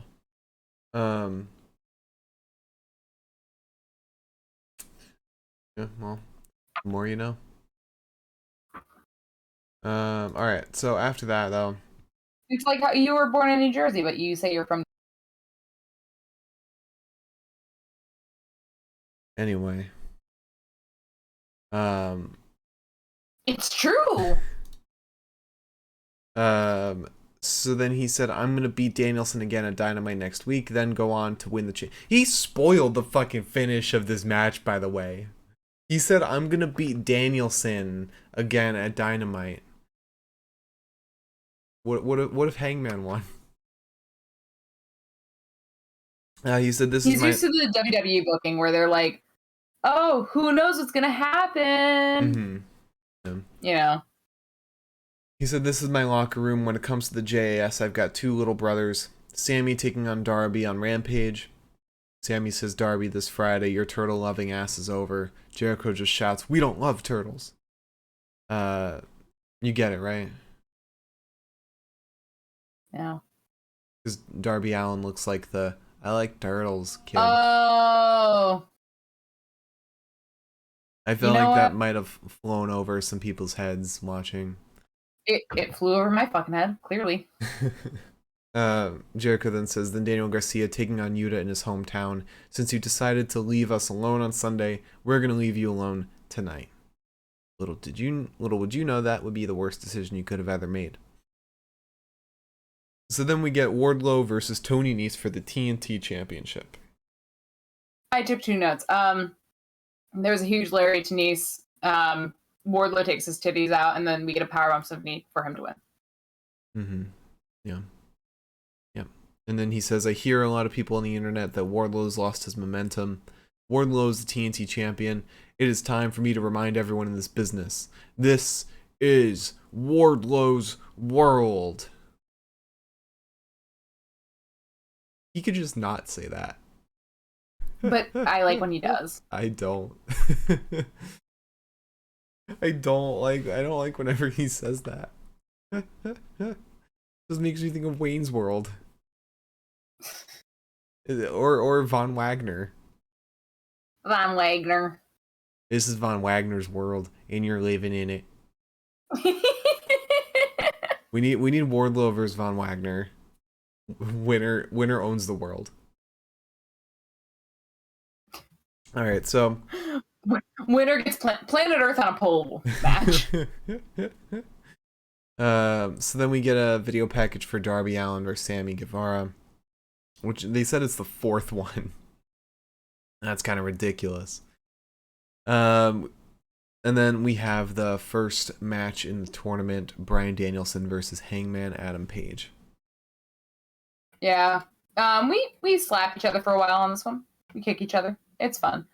Yeah, well, the more you know. All right. So after that, though, it's like how you were born in New Jersey, but you say you're from. Anyway. It's true. So then he said, "I'm gonna beat Danielson again at Dynamite next week, then go on to win the He spoiled the fucking finish of this match, by the way. He said, "I'm gonna beat Danielson again at Dynamite." What if Hangman won? He said, He's used to the WWE booking where they're like, "Oh, who knows what's gonna happen?" Mm-hmm. You know. He said, "This is my locker room. When it comes to the JAS, I've got two little brothers. Sammy taking on Darby on Rampage. Sammy says, 'Darby, this Friday, your turtle-loving ass is over.' Jericho just shouts, 'We don't love turtles.'" You get it, right? Yeah. Because Darby Allin looks like the "I like turtles" kid. Oh. I feel like that might have flown over some people's heads watching. It flew over my fucking head, clearly. Jericho then says, "Then Daniel Garcia taking on Yuta in his hometown. Since you decided to leave us alone on Sunday, we're going to leave you alone tonight." Little would you know that would be the worst decision you could have ever made. So then we get Wardlow versus Tony Nese for the TNT Championship. I took 2 notes. There was a huge Larry to Nese. Wardlow takes his titties out, and then we get a powerbomb Symphony for him to win. Mm-hmm. Yeah. And then he says, "I hear a lot of people on the internet that Wardlow's lost his momentum. Wardlow's the TNT champion. It is time for me to remind everyone in this business. This is Wardlow's world. He could just not say that. But I like when he does. I don't. I don't like whenever he says that. Just makes me think of Wayne's World. Or Von Wagner. Von Wagner. This is Von Wagner's world, and you're living in it. We need Wardlow versus Von Wagner. Winner owns the world. All right, so winner gets planet Earth on a pole match. So then we get a video package for Darby Allin versus Sammy Guevara, which they said it's the 4th one. That's kind of ridiculous. And then we have the first match in the tournament: Bryan Danielson versus Hangman Adam Page. Yeah. We slap each other for a while on this one. We kick each other. It's fun.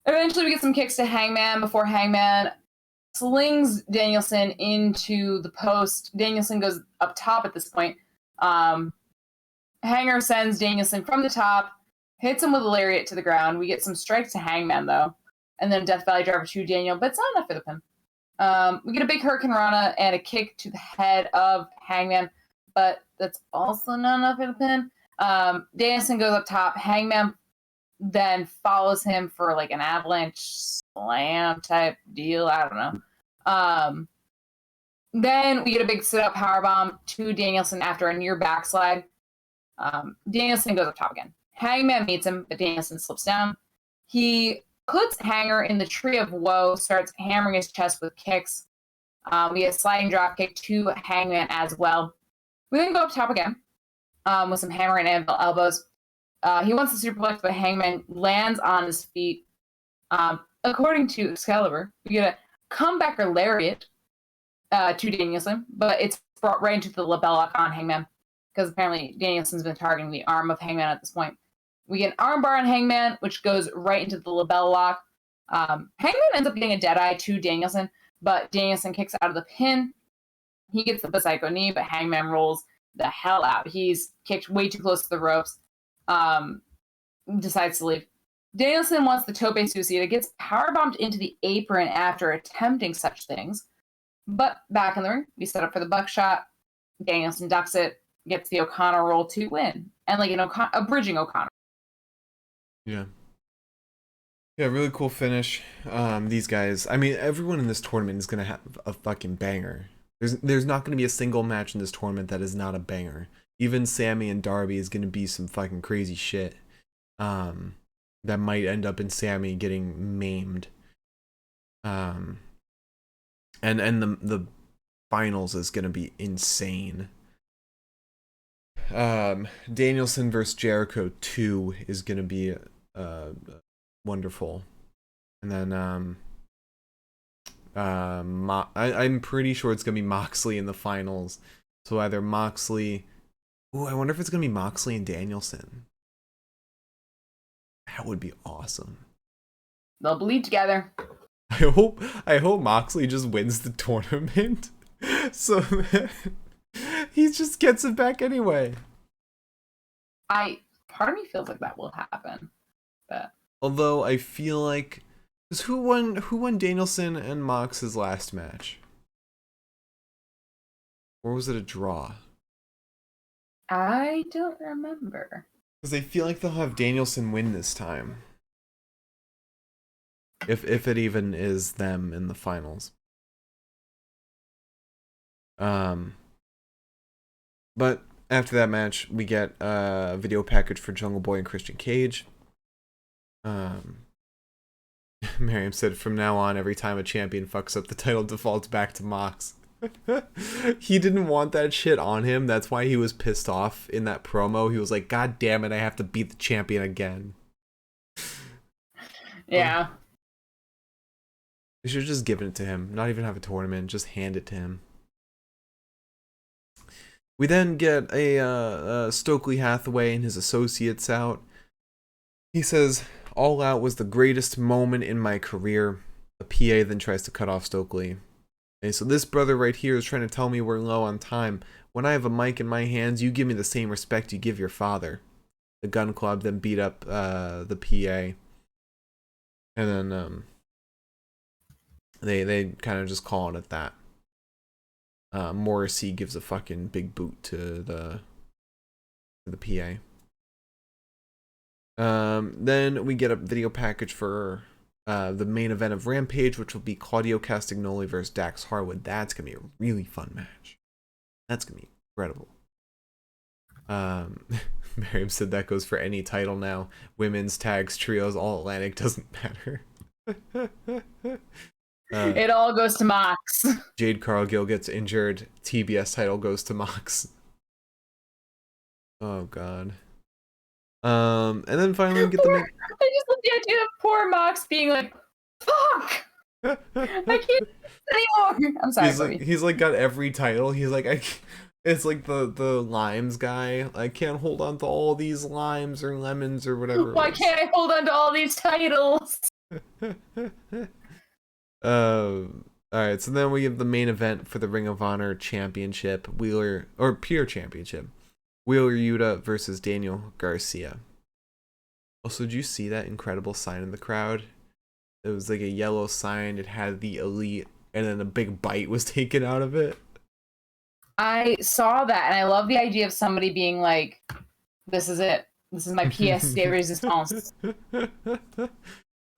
Eventually, we get some kicks to Hangman before Hangman slings Danielson into the post. Danielson goes up top at this point. Hanger sends Danielson from the top, hits him with a lariat to the ground. We get some strikes to Hangman, though, and then Death Valley Driver to Daniel, but it's not enough for the pin. We get a big Hurricane Rana and a kick to the head of Hangman, but that's also not enough for the pin. Danielson goes up top. Hangman then follows him for like an avalanche slam type deal. I don't know. Then we get a big sit-up powerbomb to Danielson after a near backslide. Danielson goes up top again. Hangman meets him, but Danielson slips down. He puts Hanger in the Tree of Woe, starts hammering his chest with kicks. We get a sliding drop kick to Hangman as well. We then go up top again with some hammering and elbows. He wants the superplex, but Hangman lands on his feet. According to Excalibur, we get a comebacker lariat to Danielson, but it's brought right into the lapel lock on Hangman because apparently Danielson's been targeting the arm of Hangman at this point. We get an armbar on Hangman, which goes right into the lapel lock. Hangman ends up getting a deadeye to Danielson, but Danielson kicks out of the pin. He gets the psycho knee, but Hangman rolls the hell out. He's kicked way too close to the ropes. Decides to leave. Danielson wants the tope suicida, gets powerbombed into the apron after attempting such things. But back in the ring, we set up for the buckshot. Danielson ducks it, gets the O'Connor roll to win. And like a bridging O'Connor. Yeah. Yeah, really cool finish. These guys, I mean, everyone in this tournament is gonna have a fucking banger. There's not gonna be a single match in this tournament that is not a banger. Even Sammy and Darby is gonna be some fucking crazy shit. That might end up in Sammy getting maimed. And the finals is gonna be insane. Danielson versus Jericho 2 is gonna be wonderful. And then I'm pretty sure it's gonna be Moxley in the finals. So either Moxley. Ooh, I wonder if it's gonna be Moxley and Danielson. That would be awesome. They'll bleed together. I hope Moxley just wins the tournament. So that he just gets it back anyway. Part of me feels like that will happen. But although I feel like, who won Danielson and Mox's last match? Or was it a draw? I don't remember. Because I feel like they'll have Danielson win this time. If it even is them in the finals. But after that match, we get a video package for Jungle Boy and Christian Cage. Miriam said, from now on, every time a champion fucks up, the title defaults back to Mox. He didn't want that shit on him. That's why he was pissed off in that promo. He was like, God damn it, I have to beat the champion again. Yeah. They should have just given it to him. Not even have a tournament. Just hand it to him. We then get a Stokely Hathaway and his associates out. He says, All Out was the greatest moment in my career. The PA then tries to cut off Stokely. Okay, so this brother right here is trying to tell me we're low on time. When I have a mic in my hands, you give me the same respect you give your father. The gun club then beat up the PA. And then they kind of just call it at that. Morrissey gives a fucking big boot to the PA. Then we get a video package for the main event of Rampage, which will be Claudio Castagnoli versus Dax Harwood. That's gonna be a really fun match. That's gonna be incredible. Miriam said that goes for any title now. Women's, tags, trios, all Atlantic, doesn't matter. It all goes to Mox. Jade Cargill gets injured. TBS title goes to Mox. Oh god. And then finally we get the main. I just love the idea of poor Mox being like, "Fuck, I can't anymore." I'm sorry. He's like got every title. He's like, it's like the limes guy. I can't hold on to all these limes or lemons or whatever. Why can't I hold on to all these titles? Alright, so then we have the main event for the Ring of Honor Championship, Pure Championship. Wheeler Yuta versus Daniel Garcia. Also, did you see that incredible sign in the crowd? It was like a yellow sign, it had the Elite, and then a big bite was taken out of it. I saw that, and I love the idea of somebody being like, "This is it. This is my pièce de résistance."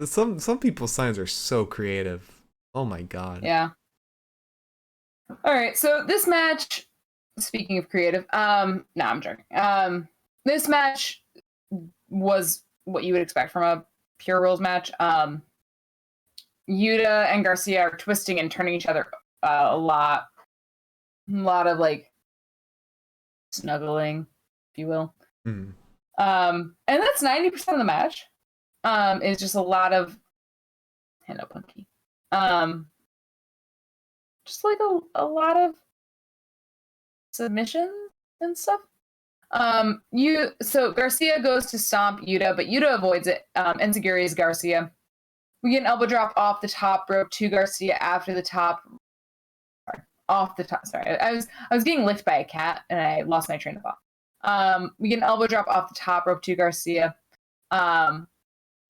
Some people's signs are so creative. Oh my god. Yeah. All right, so this match, speaking of creative, no, I'm joking. This match was what you would expect from a pure rules match. Yuta and Garcia are twisting and turning each other a lot of like snuggling, if you will. Mm. And that's 90% of the match. Is just a lot of hand up punky. Just like a lot of submission and stuff. So Garcia goes to stomp Yuta, but Yuta avoids it. Enziguri is Garcia. We get an elbow drop off the top rope to Garcia after the top. Off the top. Sorry, I was being licked by a cat and I lost my train of thought. We get an elbow drop off the top rope to Garcia.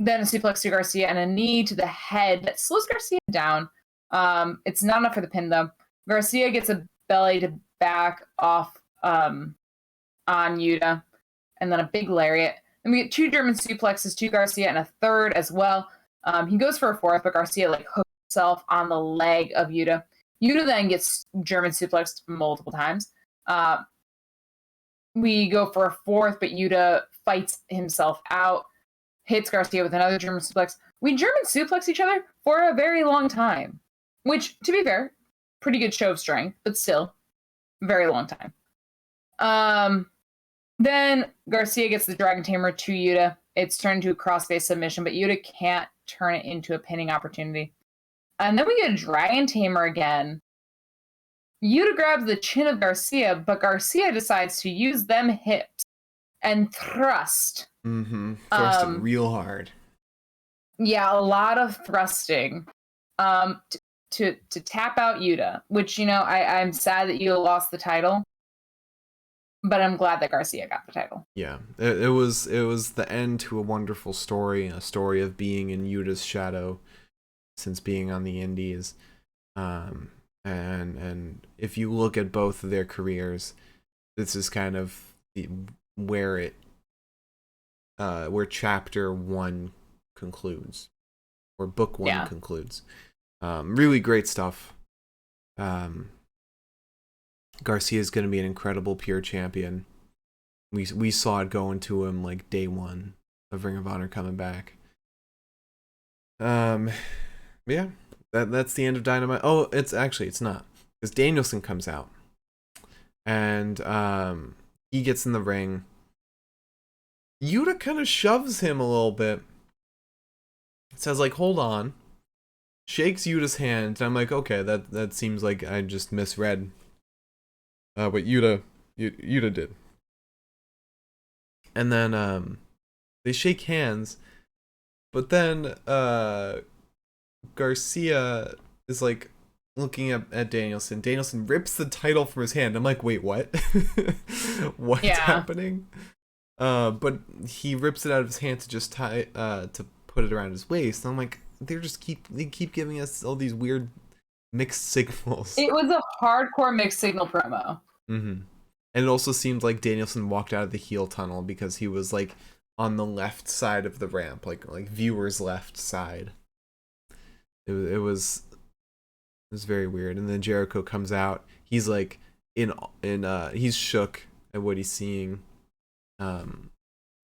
Then a suplex to Garcia and a knee to the head that slows Garcia down. It's not enough for the pin though. Garcia gets a belly to back off on Yuta, and then a big lariat. And we get 2 German suplexes to Garcia and a third as well. He goes for a fourth, but Garcia like hooks himself on the leg of Yuta. Yuta then gets German suplexed multiple times. We go for a fourth, but Yuta fights himself out, hits Garcia with another German suplex. We German suplex each other for a very long time, which, to be fair, pretty good show of strength, but still, very long time. Then Garcia gets the Dragon Tamer to Yuta. It's turned into a cross-face submission, but Yuta can't turn it into a pinning opportunity. And then we get a Dragon Tamer again. Yuta grabs the chin of Garcia, but Garcia decides to use them hips and thrust. Mm-hmm. Thrusting real hard. Yeah, a lot of thrusting. To tap out Yuta, which, you know, I'm sad that Yuta lost the title, but I'm glad that Garcia got the title. Yeah, it was the end to a wonderful story, a story of being in Yuta's shadow since being on the Indies. And if you look at both of their careers, this is kind of where chapter 1 concludes, or book 1 concludes. Really great stuff. Garcia is going to be an incredible pure champion. We saw it go into him like day 1 of Ring of Honor coming back. Yeah, that's the end of Dynamite. Oh, it's not, because Danielson comes out and he gets in the ring. Yuta kind of shoves him a little bit. Says like, "Hold on." Shakes Yuta's hand, and I'm like, okay, that seems like I just misread. But Yuta did. And then they shake hands, but then Garcia is like, looking at Danielson. Danielson rips the title from his hand. I'm like, wait, what? What's happening? But he rips it out of his hand to just tie to put it around his waist. And I'm like, they keep giving us all these weird mixed signals. It was a hardcore mixed signal promo. Mm-hmm. And it also seemed like Danielson walked out of the heel tunnel because he was like on the left side of the ramp, like viewers' left side. It was very weird. And then Jericho comes out. He's like he's shook at what he's seeing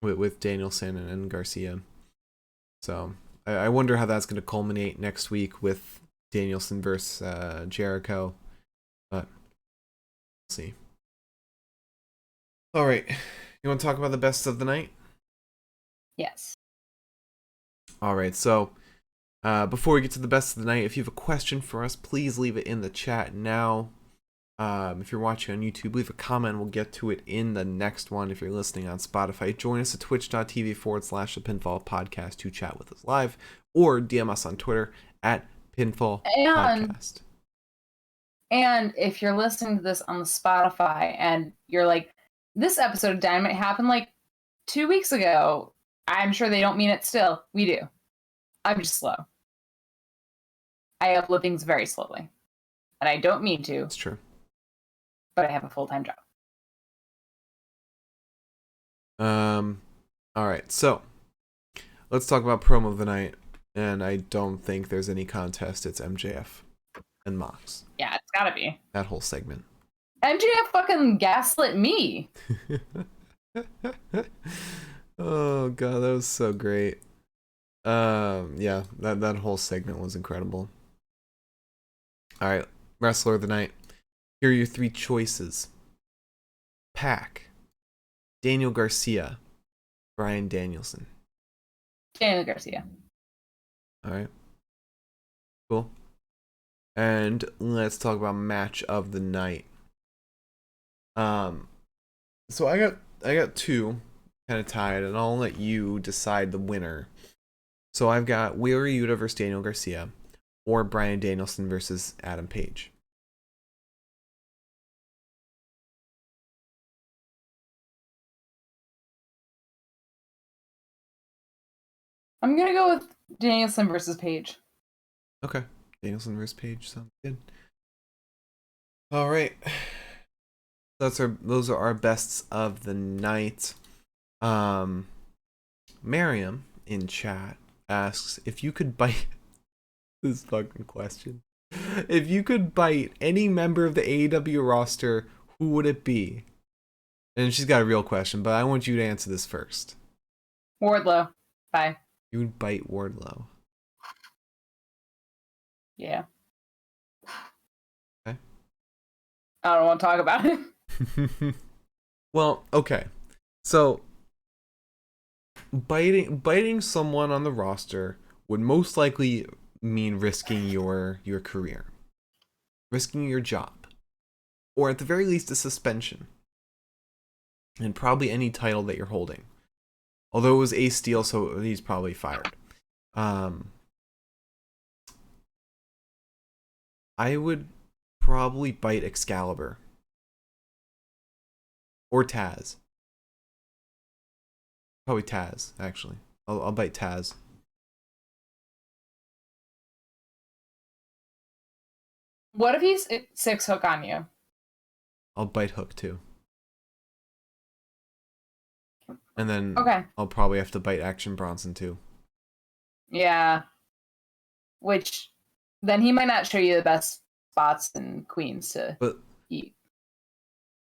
with Danielson and Garcia. So I wonder how that's going to culminate next week with Danielson versus Jericho. But we'll see. All right. You want to talk about the best of the night? Yes. All right. So before we get to the best of the night, if you have a question for us, please leave it in the chat now. If you're watching on YouTube, leave a comment. We'll get to it in the next one. If you're listening on Spotify, join us at twitch.tv/The Pinfall Podcast to chat with us live, or DM us on Twitter at Pinfall Podcast. And if you're listening to this on the Spotify and you're like, this episode of Dynamite happened like 2 weeks ago, I'm sure they don't mean it still. We do. I'm just slow. I upload things very slowly. And I don't mean to. It's true. But I have a full-time job. All right, so let's talk about promo of the night. And I don't think there's any contest. It's MJF and Mox. Yeah, it's gotta be. That whole segment. MJF fucking gaslit me. Oh god, that was so great. Yeah, that whole segment was incredible. All right, wrestler of the night. Here are your 3 choices: Pac, Daniel Garcia, Bryan Danielson. Daniel Garcia. All right, cool. And let's talk about match of the night. So I got 2 kind of tied, and I'll let you decide the winner. So I've got Wheeler Yuta versus Daniel Garcia, or Bryan Danielson versus Adam Page. I'm gonna go with Danielson versus Page. Okay, Danielson versus Page sounds good. All right, those are our bests of the night. Miriam in chat asks if you could bite this fucking question. If you could bite any member of the AEW roster, who would it be? And she's got a real question, but I want you to answer this first. Wardlow. Bye. You would bite Wardlow. Yeah. Okay. I don't want to talk about it. Well, okay. So biting someone on the roster would most likely mean risking your career, risking your job, or at the very least a suspension, and probably any title that you're holding. Although it was Ace Steel, so he's probably fired. I would probably bite Excalibur or Taz. Probably Taz, actually. I'll bite Taz. What if he's 6 hook on you? I'll bite Hook too. And then Okay. I'll probably have to bite Action Bronson too. Yeah. Which then he might not show you the best spots in Queens to eat.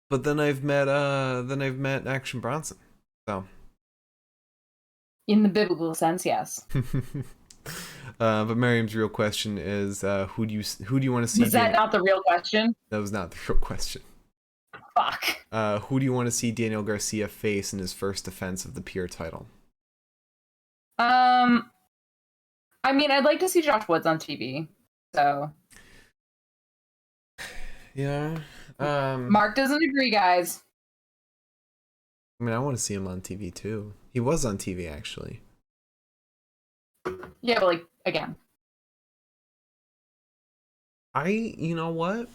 But then I've met Action Bronson. So in the biblical sense, yes. But Miriam's real question is who do you want to see? Was that not the real question? That was not the real question. Fuck. Who do you want to see Daniel Garcia face in his first defense of the Pure title? I mean, I'd like to see Josh Woods on TV. So. Yeah. Mark doesn't agree, guys. I mean, I want to see him on TV too. He was on TV actually. Yeah, but like again. You know what?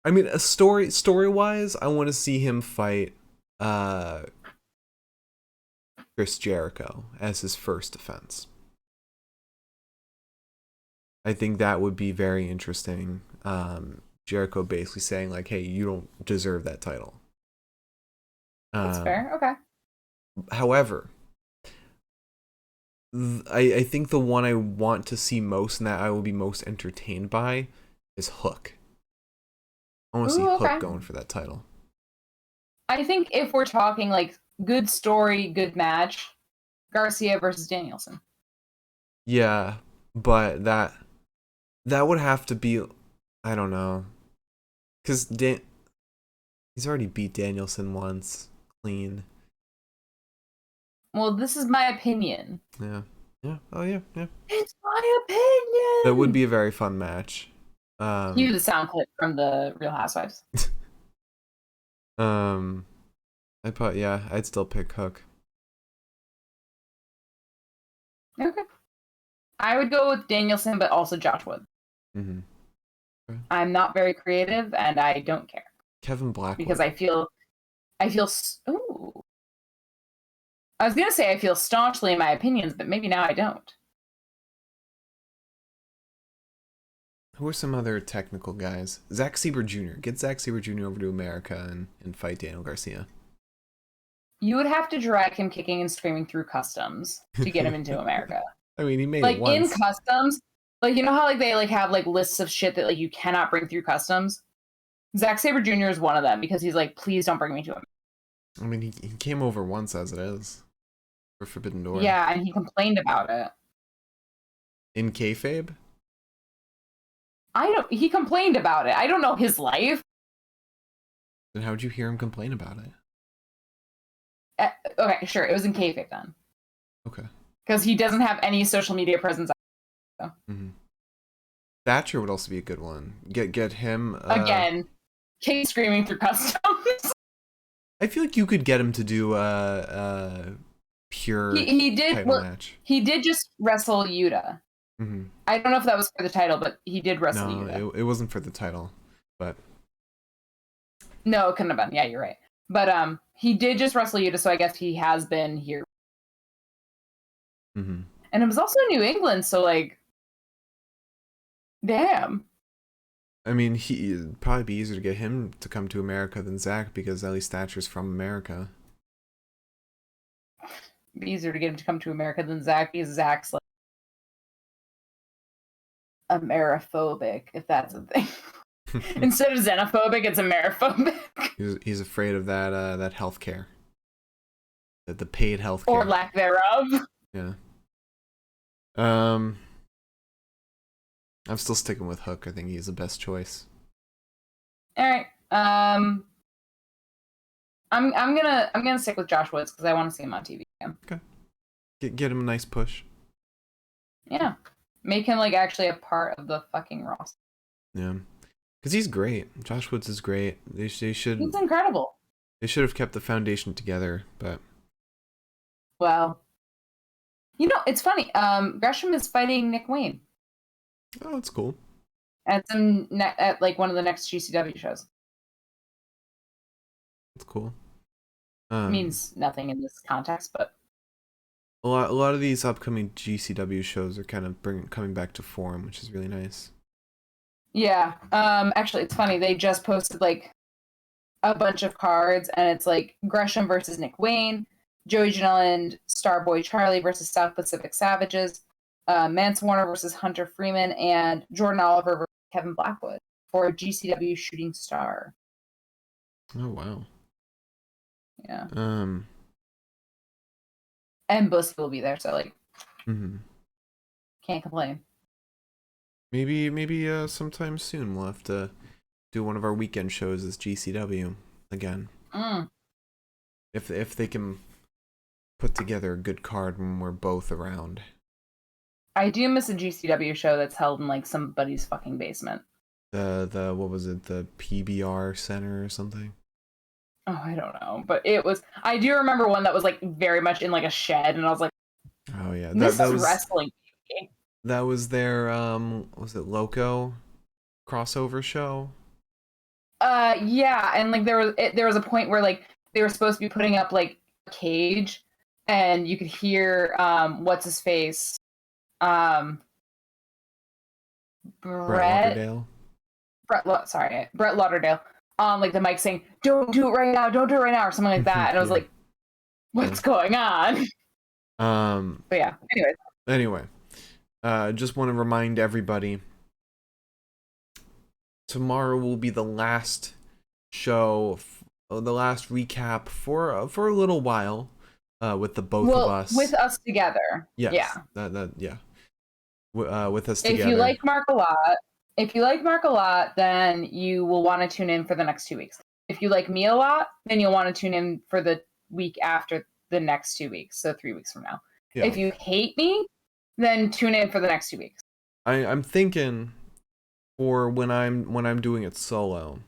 I mean, a story-wise, I want to see him fight Chris Jericho as his first defense. I think that would be very interesting. Jericho basically saying like, "Hey, you don't deserve that title." That's fair. Okay. However, I think the one I want to see most and that I will be most entertained by is Hook. I want to see Hook going for that title. I think if we're talking like good story, good match, Garcia versus Danielson. Yeah, but that would have to be, I don't know, because he's already beat Danielson once clean. Well, this is my opinion. Yeah. Oh yeah. It's my opinion. That would be a very fun match. Cue the sound clip from the Real Housewives. I'd still pick Hook. Okay. I would go with Danielson, but also Josh Wood. Mm-hmm. Okay. I'm not very creative, and I don't care. Kevin Blackwood. Because I feel. Ooh. I was gonna say I feel staunchly in my opinions, but maybe now I don't. Who are some other technical guys? Zack Sabre Jr. Get Zack Sabre Jr. over to America and fight Daniel Garcia. You would have to drag him kicking and screaming through customs to get him into America. I mean, he made like it once. In customs, like you know how like they like have like lists of shit that like you cannot bring through customs. Zack Sabre Jr. is one of them because he's like, please don't bring me to him. I mean, he came over once as it is for Forbidden Door. Yeah, and he complained about it. In kayfabe? He complained about it. I don't know his life. Then how would you hear him complain about it? Okay, sure. It was in kayfabe then. Okay. Because he doesn't have any social media presence. Mm-hmm. Thatcher would also be a good one. Get him again. Kate screaming through customs. I feel like you could get him to do pure he did title match. He did just wrestle Yuta. Mm-hmm. I don't know if that was for the title, but he did wrestle Yuta. No, it wasn't for the title, but no, it couldn't have been. Yeah, you're right. But he did just wrestle Yuta, so I guess he has been here. Mm-hmm. And it was also in New England, so like, damn. I mean, it'd probably be easier to get him to come to America than Zach because at least Thatcher's from America. It'd be easier to get him to come to America than Zach because Zach's like Ameriphobic, if that's a thing. Instead of xenophobic, it's Ameriphobic. He's afraid of that healthcare, the paid healthcare or lack thereof. Yeah. I'm still sticking with Hook. I think he's the best choice. All right. I'm gonna stick with Josh Woods because I want to see him on TV again. Okay. Get him a nice push. Yeah. Make him like actually a part of the fucking roster. Yeah. Because he's great. Josh Woods is great. They should. He's incredible. They should have kept the foundation together, but. Well. You know, it's funny. Gresham is fighting Nick Wayne. Oh, that's cool. At like one of the next GCW shows. That's cool. Means nothing in this context, but a lot of these upcoming GCW shows are kind of coming back to form, which is really nice. Yeah. Actually, it's funny. They just posted like a bunch of cards, and it's like Gresham versus Nick Wayne, Joey Janela and Starboy Charlie versus South Pacific Savages, Mance Warner versus Hunter Freeman, and Jordan Oliver versus Kevin Blackwood for GCW Shooting Star. Oh wow. Yeah. And Bussy will be there, so like, can't complain. Maybe sometime soon we'll have to do one of our weekend shows as GCW again. If they can put together a good card when we're both around. I do miss a GCW show that's held in like somebody's fucking basement. The what was it? The PBR Center or something? Oh, I don't know, but it was. I do remember one that was like very much in like a shed, and I was like, "Oh yeah, this is wrestling." That was their was it Loco crossover show? Yeah, and like there was a point where like they were supposed to be putting up like a cage, and you could hear what's his face, um, Brett Brett Lauderdale. Sorry, Brett Lauderdale on like the mic saying, "Don't do it right now, don't do it right now," or something like that, and I was Yeah. like, "What's going on?" But yeah, anyways. Anyway, just want to remind everybody, tomorrow will be the last show, the last recap for a little while, with the both of us. With us together. Yes, Yeah. that yeah. With us If together. you like Mark a lot, then you will want to tune in for the next 2 weeks. If you like me a lot, then you'll want to tune in for the week after the next 2 weeks, so 3 weeks from now. Yeah. If you hate me, then tune in for the next 2 weeks. I'm thinking for when I'm doing it solo,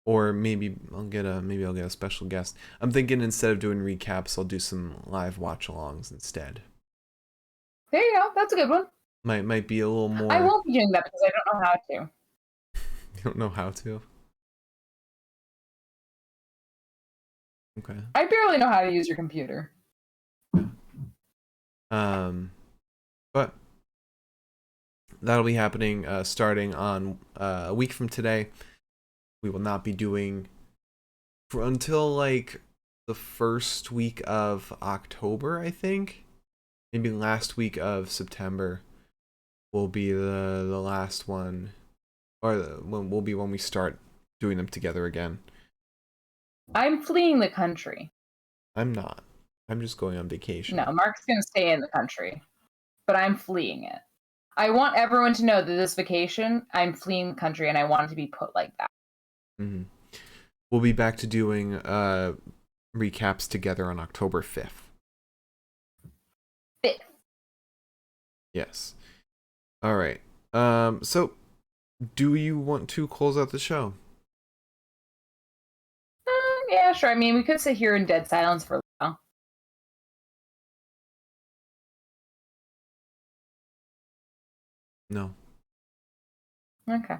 or maybe I'll get a special guest. I'm thinking instead of doing recaps, I'll do some live watch-alongs instead. There you go. That's a good one. Might be a little more. I won't be doing that because I don't know how to. You don't know how to? Okay. I barely know how to use your computer. But that'll be happening starting on a week from today. We will not be doing until like the first week of October, I think. Maybe last week of September will be the last one, or will be when we start doing them together again. I'm fleeing the country. I'm not. I'm just going on vacation. No, Mark's going to stay in the country, but I'm fleeing it. I want everyone to know that this vacation, I'm fleeing the country, and I want it to be put like that. Mm-hmm. We'll be back to doing recaps together on October 5th. 5th. Yes. All right. So, do you want to close out the show? Yeah, sure. I mean, we could sit here in dead silence for a while. No. Okay.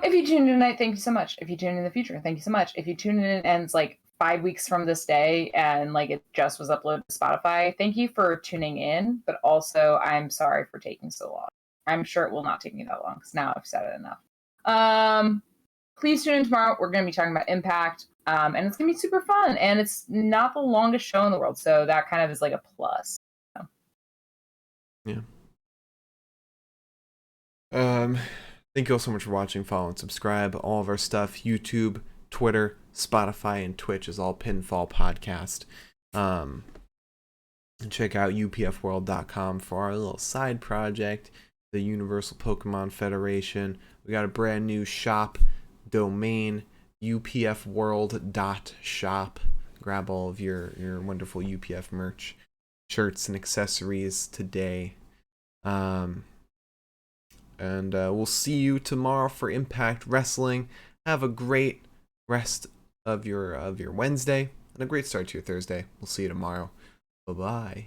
If you tuned in tonight, thank you so much. If you tune in the future, thank you so much. If you tune in and ends like 5 weeks from this day and like it just was uploaded to Spotify, thank you for tuning in. But also, I'm sorry for taking so long. I'm sure it will not take me that long because now I've said it enough. Please tune in tomorrow. We're going to be talking about Impact, and it's going to be super fun. And it's not the longest show in the world, so that kind of is like a plus. So. Yeah. Thank you all so much for watching. Follow and subscribe. All of our stuff, YouTube, Twitter, Spotify, and Twitch is all Pinfall Podcast. And check out upfworld.com for our little side project, the Universal Pokemon Federation. We got a brand new shop domain, upfworld.shop. Grab all of your wonderful UPF merch, shirts, and accessories today. And we'll see you tomorrow for Impact Wrestling. Have a great rest of your Wednesday and a great start to your Thursday. We'll see you tomorrow. Bye-bye.